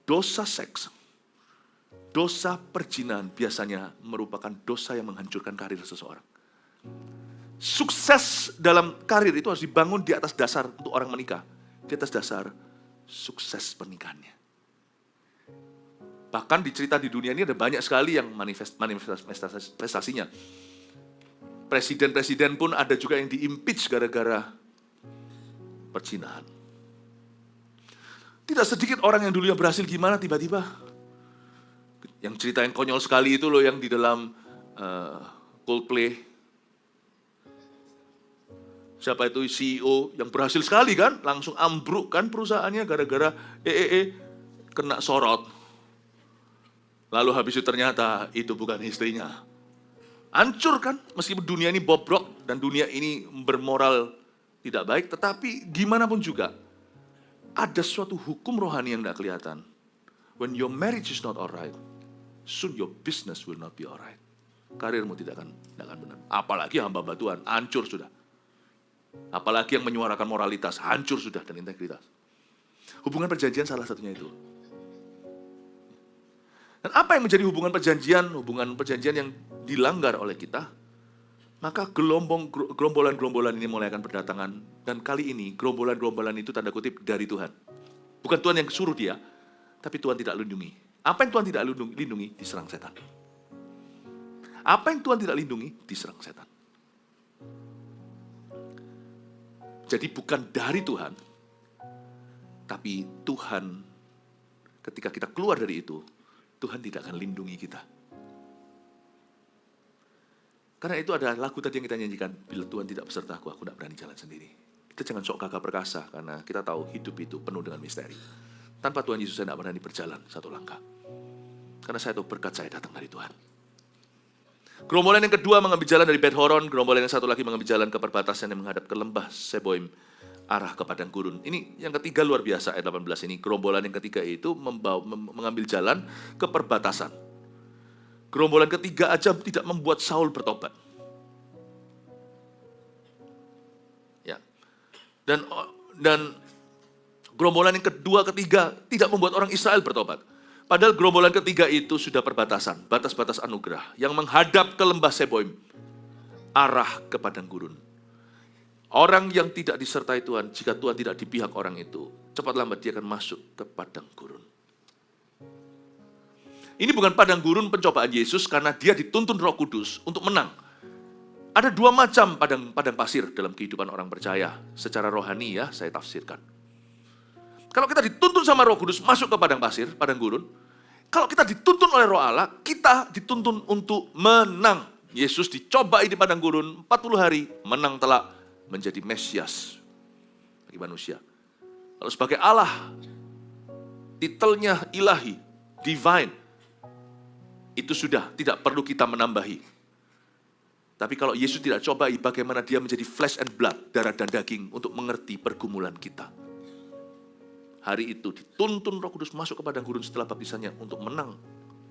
Dosa seks, dosa perzinahan biasanya merupakan dosa yang menghancurkan karir seseorang. Sukses dalam karir itu harus dibangun di atas dasar untuk orang menikah. Di atas dasar sukses pernikahannya. Bahkan di cerita di dunia ini ada banyak sekali yang manifestasinya. Presiden-presiden pun ada juga yang di-impeach gara-gara perzinahan. Tidak sedikit orang yang dulunya berhasil gimana tiba-tiba. Yang cerita yang konyol sekali itu loh yang di dalam Coldplay. Siapa itu CEO yang berhasil sekali kan, langsung ambruk kan perusahaannya gara-gara kena sorot. Lalu habis itu ternyata itu bukan istrinya. Hancur kan, meskipun dunia ini bobrok dan dunia ini bermoral tidak baik, tetapi gimana pun juga, ada suatu hukum rohani yang tidak kelihatan. When your marriage is not alright, soon your business will not be alright. Karirmu tidak akan benar. Apalagi hamba Tuhan, hancur sudah. Apalagi yang menyuarakan moralitas, hancur sudah dan integritas. Hubungan perjanjian salah satunya itu. Dan apa yang menjadi hubungan perjanjian yang dilanggar oleh kita? Maka gerombolan-gerombolan ini mulai akan berdatangan. Dan kali ini gerombolan-gerombolan itu tanda kutip dari Tuhan. Bukan Tuhan yang suruh dia, tapi Tuhan tidak lindungi. Apa yang Tuhan tidak lindungi, diserang setan. Apa yang Tuhan tidak lindungi, diserang setan. Jadi bukan dari Tuhan, tapi Tuhan ketika kita keluar dari itu, Tuhan tidak akan lindungi kita. Karena itu ada lagu tadi yang kita nyanyikan, bila Tuhan tidak beserta aku tidak berani jalan sendiri. Kita jangan sok gagah perkasa, karena kita tahu hidup itu penuh dengan misteri. Tanpa Tuhan Yesus saya tidak berani berjalan satu langkah. Karena saya tahu berkat saya datang dari Tuhan. Gerombolan yang kedua mengambil jalan dari Bet Horon, gerombolan yang satu lagi mengambil jalan ke perbatasan yang menghadap ke lembah Seboim, arah ke padang gurun. Ini yang ketiga luar biasa, ayat 18 ini. Gerombolan yang ketiga itu mengambil jalan ke perbatasan. Gerombolan ketiga aja tidak membuat Saul bertobat. Ya. Dan gerombolan yang kedua, ketiga tidak membuat orang Israel bertobat. Padahal gerombolan ketiga itu sudah perbatasan, batas-batas anugerah yang menghadap ke lembah Seboim, arah ke padang gurun. Orang yang tidak disertai Tuhan, jika Tuhan tidak di pihak orang itu, cepat lambat dia akan masuk ke padang gurun. Ini bukan padang gurun pencobaan Yesus karena dia dituntun Roh Kudus untuk menang. Ada dua macam padang pasir dalam kehidupan orang percaya. Secara rohani ya, saya tafsirkan. Kalau kita dituntun sama Roh Kudus masuk ke padang pasir, padang gurun. Kalau kita dituntun oleh Roh Allah, kita dituntun untuk menang. Yesus dicobai di padang gurun 40 hari, menang telak menjadi Mesias bagi manusia. Lalu sebagai Allah, titelnya ilahi, divine, itu sudah tidak perlu kita menambahi. Tapi kalau Yesus tidak cobai, bagaimana dia menjadi flesh and blood, darah dan daging untuk mengerti pergumulan kita. Hari itu dituntun Roh Kudus masuk ke padang gurun setelah baptisannya untuk menang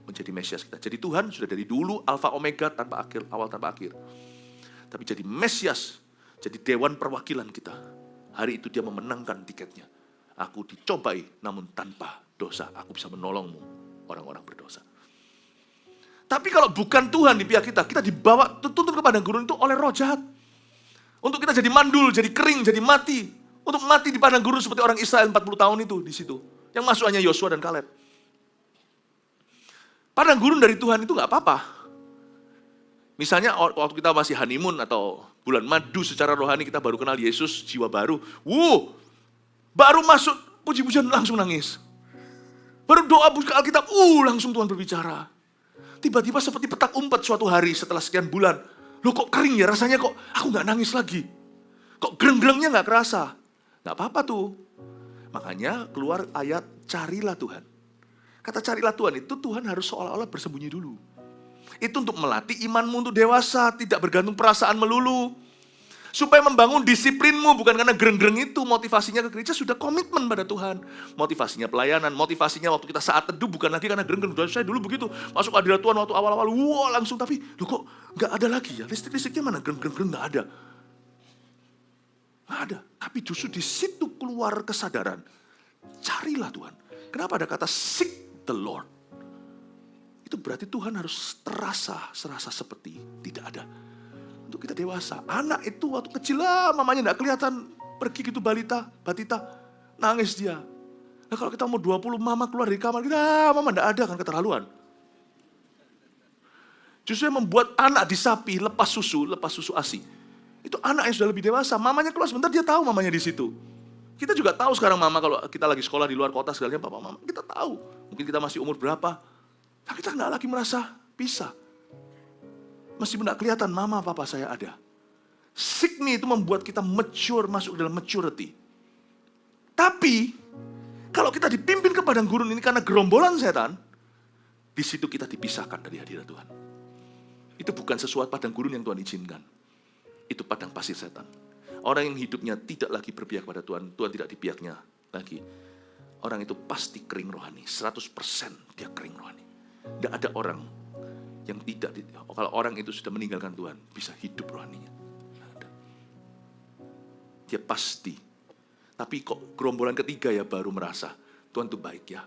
menjadi Mesias kita. Jadi Tuhan sudah dari dulu Alfa Omega tanpa akhir, awal tanpa akhir. Tapi jadi Mesias, jadi dewan perwakilan kita. Hari itu dia memenangkan tiketnya. Aku dicobai namun tanpa dosa, aku bisa menolongmu orang-orang berdosa. Tapi kalau bukan Tuhan di pihak kita dibawa tuntun ke padang gurun itu oleh roh jahat. Untuk kita jadi mandul, jadi kering, jadi mati. Untuk mati di padang gurun seperti orang Israel 40 tahun itu di situ. Yang masuk hanya Yosua dan Kaleb. Padang gurun dari Tuhan itu gak apa-apa. Misalnya waktu kita masih honeymoon atau bulan madu secara rohani kita baru kenal Yesus, jiwa baru. Baru masuk puji-pujian langsung nangis. Baru doa buka Alkitab, langsung Tuhan berbicara. Tiba-tiba seperti petak umpet suatu hari setelah sekian bulan. Loh kok kering ya rasanya, kok aku gak nangis lagi. Kok gereng-gerengnya gak kerasa. Gak apa-apa tuh. Makanya keluar ayat carilah Tuhan. Kata carilah Tuhan itu Tuhan harus seolah-olah bersembunyi dulu. Itu untuk melatih imanmu untuk dewasa, tidak bergantung perasaan melulu. Supaya membangun disiplinmu, bukan karena gereng-gereng itu. Motivasinya ke gereja sudah komitmen pada Tuhan. Motivasinya pelayanan, motivasinya waktu kita saat teduh bukan lagi karena gereng-gereng. Saya dulu begitu, masuk hadirat Tuhan waktu awal-awal, langsung. Tapi kok gak ada lagi ya, listrik-listriknya mana, gereng-gereng gak ada. Gak ada, tapi justru di situ keluar kesadaran. Carilah Tuhan. Kenapa ada kata seek the Lord? Itu berarti Tuhan harus serasa seperti tidak ada. Untuk kita dewasa. Anak itu waktu kecil mamanya gak kelihatan. Pergi gitu batita, nangis dia. Nah kalau kita mau 20, mama keluar dari kamar, mama gak ada kan, keterlaluan. Justru yang membuat anak disapi, lepas susu ASI. Itu anak yang sudah lebih dewasa. Mamanya keluar sebentar, dia tahu mamanya di situ. Kita juga tahu sekarang mama kalau kita lagi sekolah di luar kota segalanya, papa mama, kita tahu. Mungkin kita masih umur berapa. Tapi kita gak lagi merasa pisah. Meskipun tidak kelihatan mama papa saya ada. Seek me itu membuat kita mature, masuk dalam maturity. Tapi, kalau kita dipimpin ke padang gurun ini karena gerombolan setan, di situ kita dipisahkan dari hadirat Tuhan. Itu bukan sesuatu padang gurun yang Tuhan izinkan. Itu padang pasir setan. Orang yang hidupnya tidak lagi berpihak pada Tuhan, Tuhan tidak di pihaknya lagi. Orang itu pasti kering rohani, 100% dia kering rohani. Tidak ada orang yang tidak, kalau orang itu sudah meninggalkan Tuhan, bisa hidup rohaninya. Ada. Dia pasti. Tapi kok gerombolan ketiga ya baru merasa, Tuhan itu baik ya.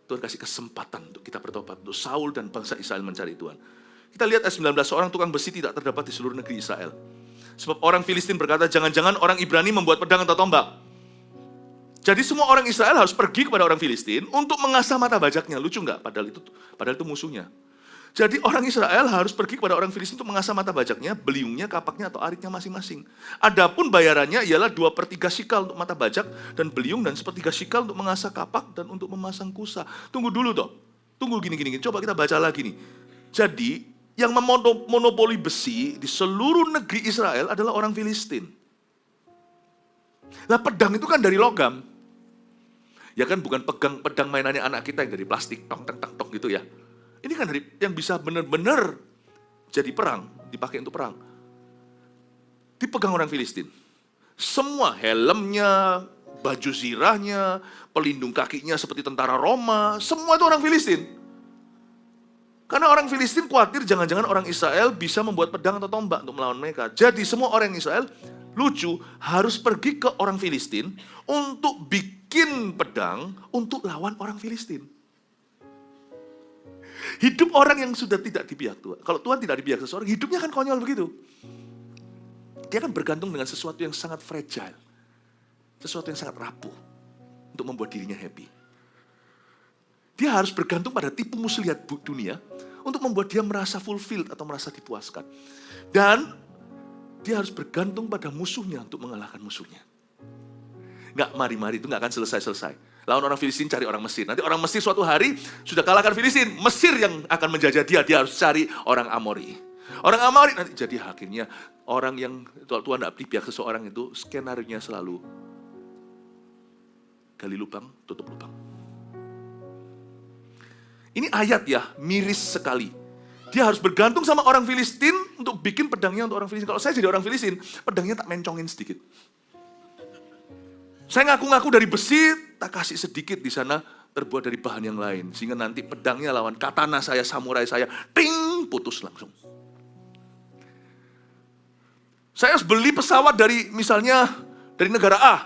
Tuhan kasih kesempatan untuk kita bertobat. Untuk Saul dan bangsa Israel mencari Tuhan. Kita lihat ayat 19, seorang tukang besi tidak terdapat di seluruh negeri Israel. Sebab orang Filistin berkata, jangan-jangan orang Ibrani membuat pedang atau tombak. Jadi semua orang Israel harus pergi kepada orang Filistin untuk mengasah mata bajaknya. Lucu nggak? Padahal itu musuhnya. Jadi orang Israel harus pergi kepada orang Filistin untuk mengasah mata bajaknya, beliungnya, kapaknya, atau aritnya masing-masing. Adapun bayarannya ialah 2/3 sikal untuk mata bajak dan beliung, dan 1/3 sikal untuk mengasah kapak dan untuk memasang kusa. Tunggu dulu toh. Tunggu gini. Coba kita baca lagi nih. Jadi yang memonopoli besi di seluruh negeri Israel adalah orang Filistin. Lah pedang itu kan dari logam. Ya kan bukan pedang mainannya anak kita yang dari plastik, tong gitu ya. Ini kan dari yang bisa benar-benar jadi perang, dipakai untuk perang. Dipegang orang Filistin. Semua helmnya, baju zirahnya, pelindung kakinya seperti tentara Roma, semua itu orang Filistin. Karena orang Filistin khawatir jangan-jangan orang Israel bisa membuat pedang atau tombak untuk melawan mereka. Jadi semua orang Israel, lucu, harus pergi ke orang Filistin untuk bikin pedang untuk lawan orang Filistin. Hidup orang yang sudah tidak di pihak Tuhan. Kalau Tuhan tidak di pihak seseorang, hidupnya kan konyol begitu. Dia kan bergantung dengan sesuatu yang sangat fragile. Sesuatu yang sangat rapuh. Untuk membuat dirinya happy. Dia harus bergantung pada tipu muslihat dunia. Untuk membuat dia merasa fulfilled atau merasa dipuaskan. Dan dia harus bergantung pada musuhnya untuk mengalahkan musuhnya. Nggak mari-mari itu nggak akan selesai-selesai. Lawan orang Filistin cari orang Mesir. Nanti orang Mesir suatu hari sudah kalahkan Filistin. Mesir yang akan menjajah dia. Dia harus cari orang Amori. Orang Amori nanti jadi akhirnya orang yang Tuhan tidak di pihak seseorang itu skenario-nya selalu gali lubang, tutup lubang. Ini ayat ya, miris sekali. Dia harus bergantung sama orang Filistin untuk bikin pedangnya untuk orang Filistin. Kalau saya jadi orang Filistin, pedangnya tak mencongin sedikit. Saya ngaku-ngaku dari besi, tak kasih sedikit di sana terbuat dari bahan yang lain. Sehingga nanti pedangnya lawan katana saya, samurai saya, ting, putus langsung. Saya harus beli pesawat dari misalnya dari negara A.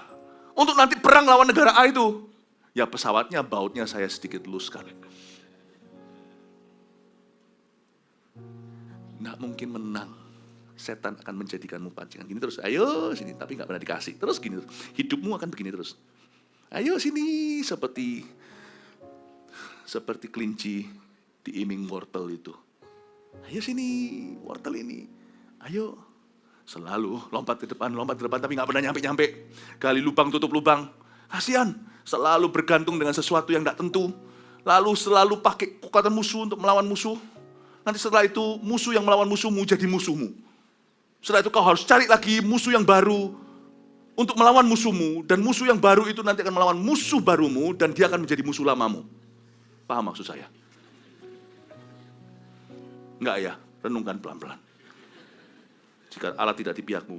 Untuk nanti perang lawan negara A itu. Ya pesawatnya, bautnya saya sedikit luskan. nggak mungkin menang. Setan akan menjadikanmu pancingan gini terus. Ayo sini, tapi nggak pernah dikasih. Terus gini terus. Hidupmu akan begini terus. Ayo sini, seperti kelinci diiming wortel itu. Ayo sini, wortel ini. Ayo. Selalu lompat ke depan, tapi nggak pernah nyampe-nyampe. Gali lubang, tutup lubang. Kasihan. Selalu bergantung dengan sesuatu yang nggak tentu. Lalu selalu pakai kekuatan musuh untuk melawan musuh. Nanti setelah itu musuh yang melawan musuhmu jadi musuhmu. Setelah itu kau harus cari lagi musuh yang baru untuk melawan musuhmu. Dan musuh yang baru itu nanti akan melawan musuh barumu dan dia akan menjadi musuh lamamu. Paham maksud saya? Enggak ya, renungkan pelan-pelan. Jika Allah tidak di pihakmu,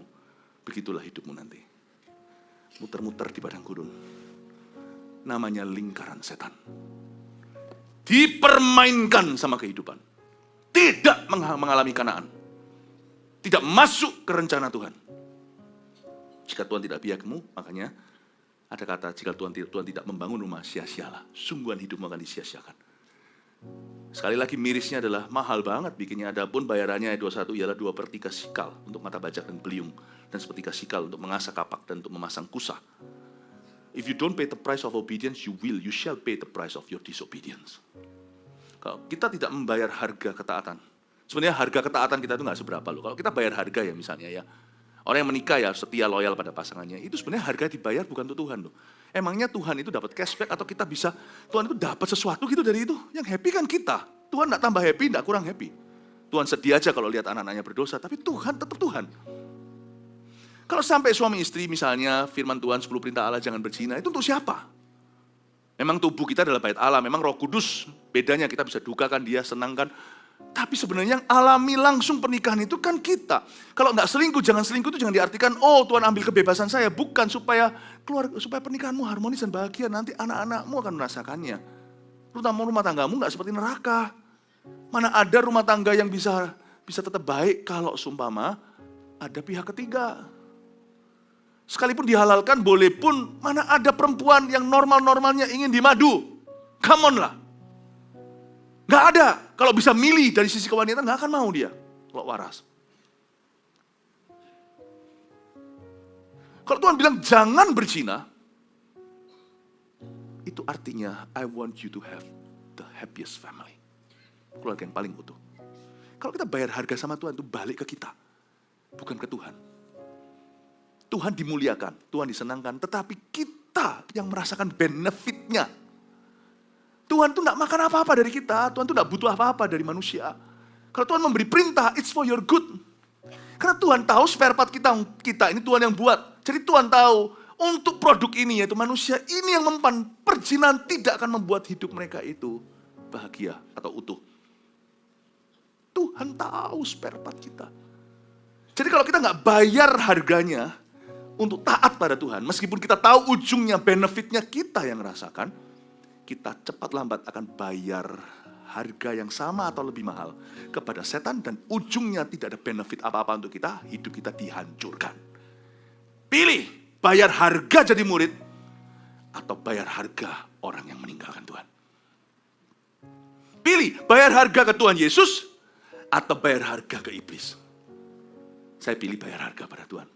begitulah hidupmu nanti. Muter-muter di padang gurun. Namanya lingkaran setan. Dipermainkan sama kehidupan. Tidak mengalami Kanaan. Tidak masuk ke rencana Tuhan. Jika Tuhan tidak pihakmu, makanya ada kata, jika Tuhan tidak membangun rumah, sia-sialah. Sungguhan hidupmu akan disia-siakan. Sekali lagi mirisnya adalah mahal banget bikinnya. Adapun bayarannya ayat 21 ialah 2/3 sikal untuk mata bajak dan beliung. Dan 1/3 sikal untuk mengasah kapak dan untuk memasang kusa. If you don't pay the price of obedience, you shall pay the price of your disobedience. Kalau kita tidak membayar harga ketaatan, sebenarnya harga ketaatan kita itu nggak seberapa loh. Kalau kita bayar harga ya misalnya ya, orang yang menikah ya setia loyal pada pasangannya, itu sebenarnya harga dibayar bukan untuk Tuhan loh. Emangnya Tuhan itu dapat cashback atau kita bisa, Tuhan itu dapat sesuatu gitu dari itu? Yang happy kan kita. Tuhan nggak tambah happy, nggak kurang happy. Tuhan sedih aja kalau lihat anak-anaknya berdosa, tapi Tuhan tetap Tuhan. Kalau sampai suami istri misalnya firman Tuhan 10 perintah Allah jangan berzina, itu untuk siapa? Memang tubuh kita adalah bait Allah, memang Roh Kudus bedanya kita bisa dukakan dia, senangkan. Tapi sebenarnya yang alami langsung pernikahan itu kan kita. Kalau nggak selingkuh, jangan selingkuh itu jangan diartikan, oh Tuhan ambil kebebasan saya. Bukan, supaya pernikahanmu harmonis dan bahagia. Nanti anak-anakmu akan merasakannya. Rumah tanggamu nggak seperti neraka. Mana ada rumah tangga yang bisa tetap baik kalau sumpama ada pihak ketiga. Sekalipun dihalalkan, boleh pun, mana ada perempuan yang normal-normalnya ingin dimadu. Come on lah. Gak ada. Kalau bisa milih dari sisi kewanitaan, gak akan mau dia. Kalau waras. Kalau Tuhan bilang jangan berzina, itu artinya I want you to have the happiest family. Keluarga yang paling utuh. Kalau kita bayar harga sama Tuhan, itu balik ke kita. Bukan ke Tuhan. Tuhan dimuliakan, Tuhan disenangkan, tetapi kita yang merasakan benefitnya. Tuhan tuh gak makan apa-apa dari kita, Tuhan tuh gak butuh apa-apa dari manusia. Kalau Tuhan memberi perintah, it's for your good. Karena Tuhan tahu spare part kita ini Tuhan yang buat. Jadi Tuhan tahu untuk produk ini, yaitu manusia ini yang mempan, perzinahan tidak akan membuat hidup mereka itu bahagia atau utuh. Tuhan tahu spare part kita. Jadi kalau kita gak bayar harganya untuk taat pada Tuhan, meskipun kita tahu ujungnya benefitnya kita yang rasakan, kita cepat lambat akan bayar harga yang sama atau lebih mahal kepada setan dan ujungnya tidak ada benefit apa-apa untuk kita, hidup kita dihancurkan. Pilih, bayar harga jadi murid atau bayar harga orang yang meninggalkan Tuhan. Pilih, bayar harga ke Tuhan Yesus atau bayar harga ke iblis. Saya pilih bayar harga pada Tuhan.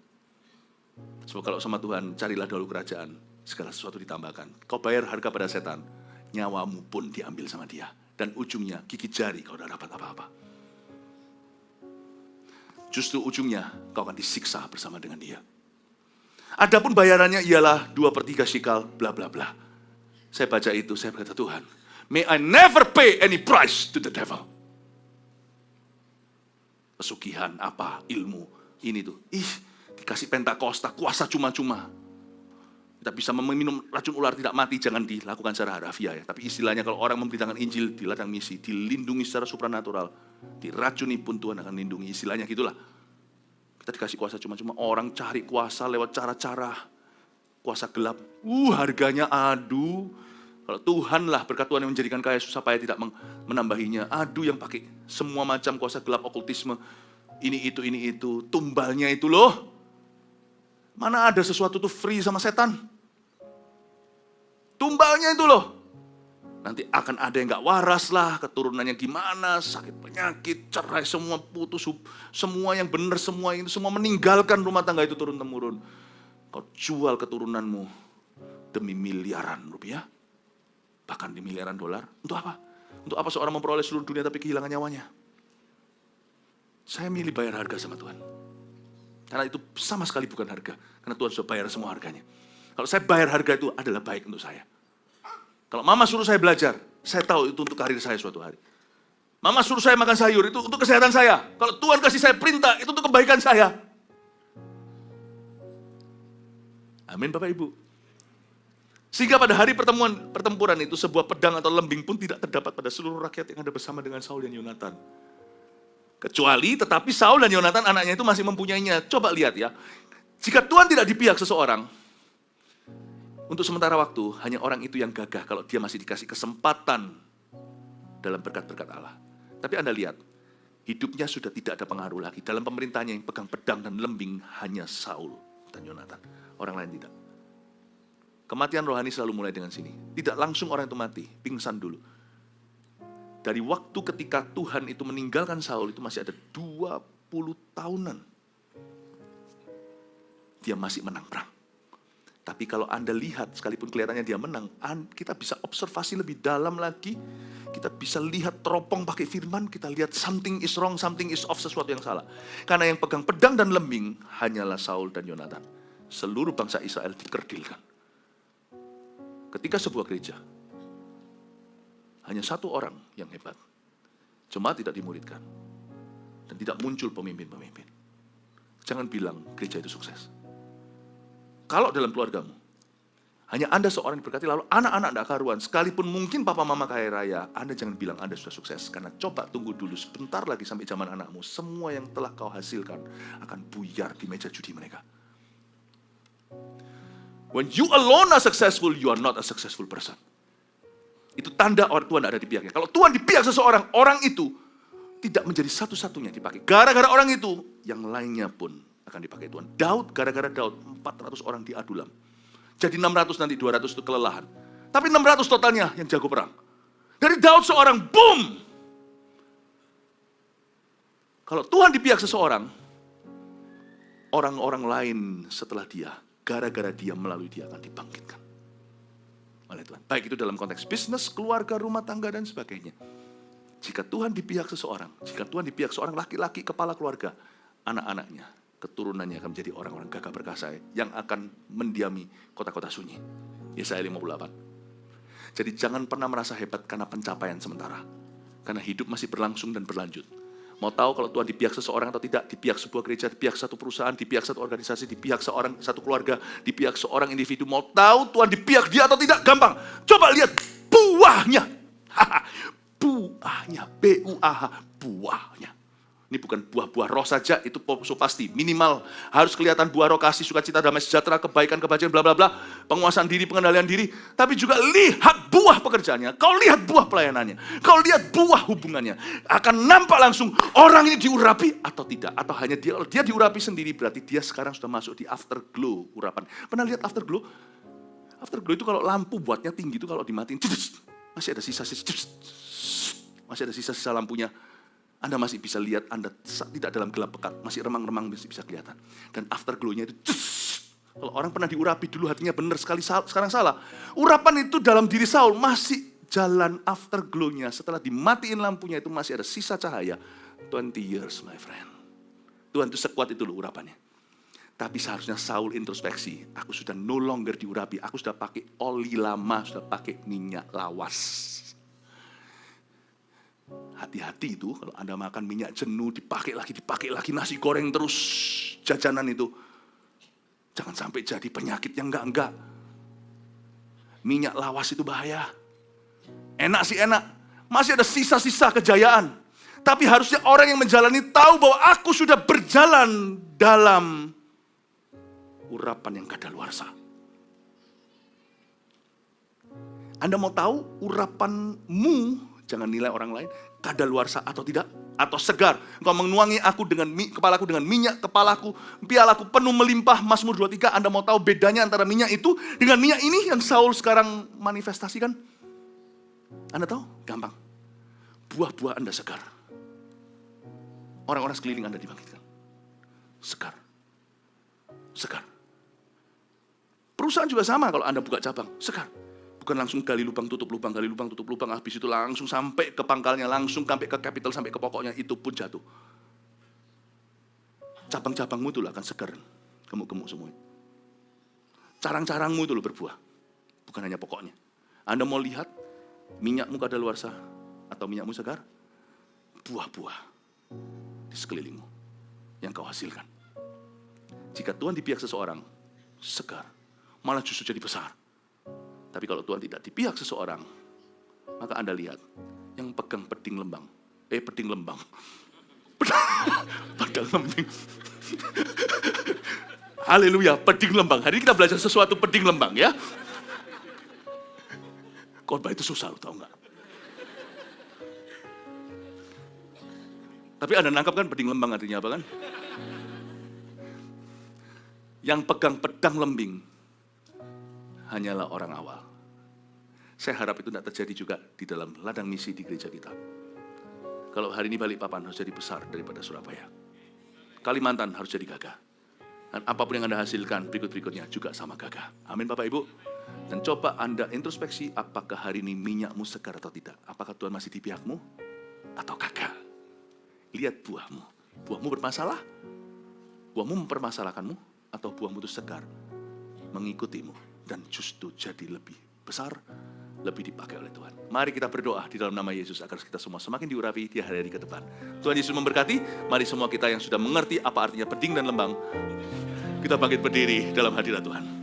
Sebab kalau sama Tuhan, carilah dahulu kerajaan, segala sesuatu ditambahkan. Kau bayar harga pada setan, nyawamu pun diambil sama dia. Dan ujungnya, gigit jari kau tidak dapat apa-apa. Justru ujungnya, kau akan disiksa bersama dengan dia. Adapun bayarannya ialah 2/3 sikal, bla bla bla. Saya baca itu, saya berkata, Tuhan, may I never pay any price to the devil. Pesugihan, apa, ilmu, ini tuh. Dikasih Pentakosta, kuasa cuma-cuma. Kita bisa meminum racun ular tidak mati, jangan dilakukan secara harafiah ya. Tapi istilahnya kalau orang memberitakan Injil di ladang misi, dilindungi secara supranatural, diracuni pun Tuhan akan lindungi. Istilahnya gitulah. Kita dikasih kuasa cuma-cuma, orang cari kuasa lewat cara-cara kuasa gelap. Harganya aduh. Kalau Tuhan lah berkat Tuhan yang menjadikan kaya susah payah tidak menambahinya. Aduh yang pakai semua macam kuasa gelap, okultisme, ini itu, tumbalnya itu loh. Mana ada sesuatu tuh free sama setan? Tumbalnya itu loh. Nanti akan ada yang gak waras lah, keturunannya gimana, sakit penyakit, cerai, semua putus, semua yang benar, semua itu semua meninggalkan rumah tangga itu turun-temurun. Kau jual keturunanmu demi miliaran rupiah, bahkan di miliaran dolar. Untuk apa? Untuk apa seorang memperoleh seluruh dunia tapi kehilangan nyawanya? Saya milih bayar harga sama Tuhan. Karena itu sama sekali bukan harga, karena Tuhan sudah bayar semua harganya. Kalau saya bayar harga itu adalah baik untuk saya. Kalau mama suruh saya belajar, saya tahu itu untuk karir saya suatu hari. Mama suruh saya makan sayur, itu untuk kesehatan saya. Kalau Tuhan kasih saya perintah, itu untuk kebaikan saya. Amin Bapak Ibu. Sehingga pada hari pertempuran itu, sebuah pedang atau lembing pun tidak terdapat pada seluruh rakyat yang ada bersama dengan Saul dan Yonatan. Kecuali, tetapi Saul dan Yonatan anaknya itu masih mempunyainya. Coba lihat ya, jika Tuhan tidak di pihak seseorang, untuk sementara waktu, hanya orang itu yang gagah kalau dia masih dikasih kesempatan dalam berkat-berkat Allah. Tapi Anda lihat, hidupnya sudah tidak ada pengaruh lagi. Dalam pemerintahnya yang pegang pedang dan lembing hanya Saul dan Yonatan. Orang lain tidak. Kematian rohani selalu mulai dengan sini. Tidak langsung orang itu mati, pingsan dulu. Dari waktu ketika Tuhan itu meninggalkan Saul, itu masih ada 20 tahunan. Dia masih menang perang. Tapi kalau Anda lihat, sekalipun kelihatannya dia menang, kita bisa observasi lebih dalam lagi. Kita bisa lihat teropong pakai firman, kita lihat something is wrong, something is off, sesuatu yang salah. Karena yang pegang pedang dan lembing hanyalah Saul dan Yonatan. Seluruh bangsa Israel dikerdilkan. Ketika sebuah gereja, hanya satu orang yang hebat. Jemaat tidak dimuridkan. Dan tidak muncul pemimpin-pemimpin. Jangan bilang gereja itu sukses. Kalau dalam keluargamu, hanya Anda seorang diberkati, lalu anak-anak tidak karuan, sekalipun mungkin papa mama kaya raya, Anda jangan bilang Anda sudah sukses. Karena coba tunggu dulu, sebentar lagi sampai zaman anakmu, semua yang telah kau hasilkan akan buyar di meja judi mereka. When you alone are successful, you are not a successful person. Itu tanda orang Tuhan ada di pihaknya. Kalau Tuhan di pihak seseorang, orang itu tidak menjadi satu-satunya dipakai. Gara-gara orang itu, yang lainnya pun akan dipakai Tuhan. Daud, gara-gara Daud, 400 orang di Adulam. Jadi 600 nanti 200 itu kelelahan. Tapi 600 totalnya yang jago perang. Dari Daud seorang, boom! Kalau Tuhan di pihak seseorang, orang-orang lain setelah dia, gara-gara dia, melalui dia akan dibangkitkan oleh Tuhan. Baik itu dalam konteks bisnis, keluarga, rumah tangga, dan sebagainya. Jika Tuhan di pihak seseorang, jika Tuhan di pihak seorang laki-laki, kepala keluarga, anak-anaknya, keturunannya akan menjadi orang-orang gagah perkasa yang akan mendiami kota-kota sunyi. Yesaya 58. Jadi jangan pernah merasa hebat karena pencapaian sementara. Karena hidup masih berlangsung dan berlanjut. Mau tahu kalau Tuhan di pihak seseorang atau tidak, di pihak sebuah gereja, di pihak satu perusahaan, di pihak satu organisasi, di pihak satu keluarga, di pihak seorang individu. Mau tahu Tuhan di pihak dia atau tidak? Gampang. Coba lihat buahnya. Buahnya, B-U-A-H, buahnya. Ini bukan buah-buah roh saja, itu pasti. Minimal harus kelihatan buah roh, kasih, sukacita, damai sejahtera, kebaikan, kebajikan, bla bla bla, penguasaan diri, pengendalian diri. Tapi juga lihat buah pekerjaannya, kau lihat buah pelayanannya, kau lihat buah hubungannya. Akan nampak langsung orang ini diurapi atau tidak. Atau hanya dia diurapi sendiri, berarti dia sekarang sudah masuk di afterglow urapan. Pernah lihat afterglow? Afterglow itu kalau lampu buatnya tinggi itu kalau dimatiin, masih ada sisa-sisa lampunya. Anda masih bisa lihat, Anda tidak dalam gelap pekat, masih remang-remang masih bisa kelihatan. Dan afterglow-nya itu, kalau orang pernah diurapi dulu hatinya benar sekali, sekarang salah. Urapan itu dalam diri Saul masih jalan afterglow-nya. Setelah dimatiin lampunya itu masih ada sisa cahaya. 20 years my friend. Tuhan itu sekuat itu loh urapannya. Tapi seharusnya Saul introspeksi, aku sudah no longer diurapi, aku sudah pakai oli lama, sudah pakai minyak lawas. Hati-hati itu kalau Anda makan minyak jenuh, dipakai lagi, nasi goreng terus, jajanan itu. Jangan sampai jadi penyakit yang enggak. Minyak lawas itu bahaya. Enak sih enak, masih ada sisa-sisa kejayaan. Tapi harusnya orang yang menjalani tahu bahwa aku sudah berjalan dalam urapan yang kadaluarsa. Anda mau tahu urapanmu, jangan nilai orang lain, kadaluarsa atau tidak, atau segar. Engkau menuangi aku dengan kepalaku dengan minyak kepalaku, pialaku penuh melimpah. Mazmur 23, Anda mau tahu bedanya antara minyak itu dengan minyak ini yang Saul sekarang manifestasikan? Anda tahu? Gampang. Buah-buah Anda segar. Orang-orang sekeliling Anda dibangkitkan. Segar. Segar. Perusahaan juga sama kalau Anda buka cabang. Segar. Bukan langsung gali lubang, tutup lubang, gali lubang, tutup lubang. Habis itu langsung sampai ke pangkalnya, langsung sampai ke capital, sampai ke pokoknya. Itu pun jatuh. Cabang-cabangmu itu akan segar. Gemuk-gemuk semua. Carang-carangmu itu berbuah. Bukan hanya pokoknya. Anda mau lihat minyakmu kadaluarsa atau minyakmu segar? Buah-buah di sekelilingmu yang kau hasilkan. Jika Tuhan di pihak seseorang, segar, malah justru jadi besar. Tapi kalau Tuhan tidak di pihak seseorang, maka Anda lihat yang pegang peding lembang. Peding lembang. Pedang lembing. Haleluya, peding lembang. Hari ini kita belajar sesuatu peding lembang ya. Khotbah itu susah, lo tahu nggak? Tapi Anda nangkap kan peding lembang artinya apa kan? Yang pegang pedang lembing hanyalah orang awal. Saya harap itu tidak terjadi juga di dalam ladang misi di gereja kita. Kalau hari ini Balikpapan harus jadi besar daripada Surabaya. Kalimantan harus jadi gagah. Dan apapun yang Anda hasilkan berikut-berikutnya juga sama gagah. Amin Bapak Ibu. Dan coba Anda introspeksi apakah hari ini minyakmu segar atau tidak. Apakah Tuhan masih di pihakmu atau gagal. Lihat buahmu. Buahmu bermasalah? Buahmu mempermasalahkanmu? Atau buahmu itu segar? Mengikutimu. Dan justru jadi lebih besar, lebih dipakai oleh Tuhan. Mari kita berdoa di dalam nama Yesus agar kita semua semakin diurapi di hari-hari ke depan. Tuhan Yesus memberkati. Mari semua kita yang sudah mengerti apa artinya peding dan lembang, kita bangkit berdiri dalam hadirat Tuhan.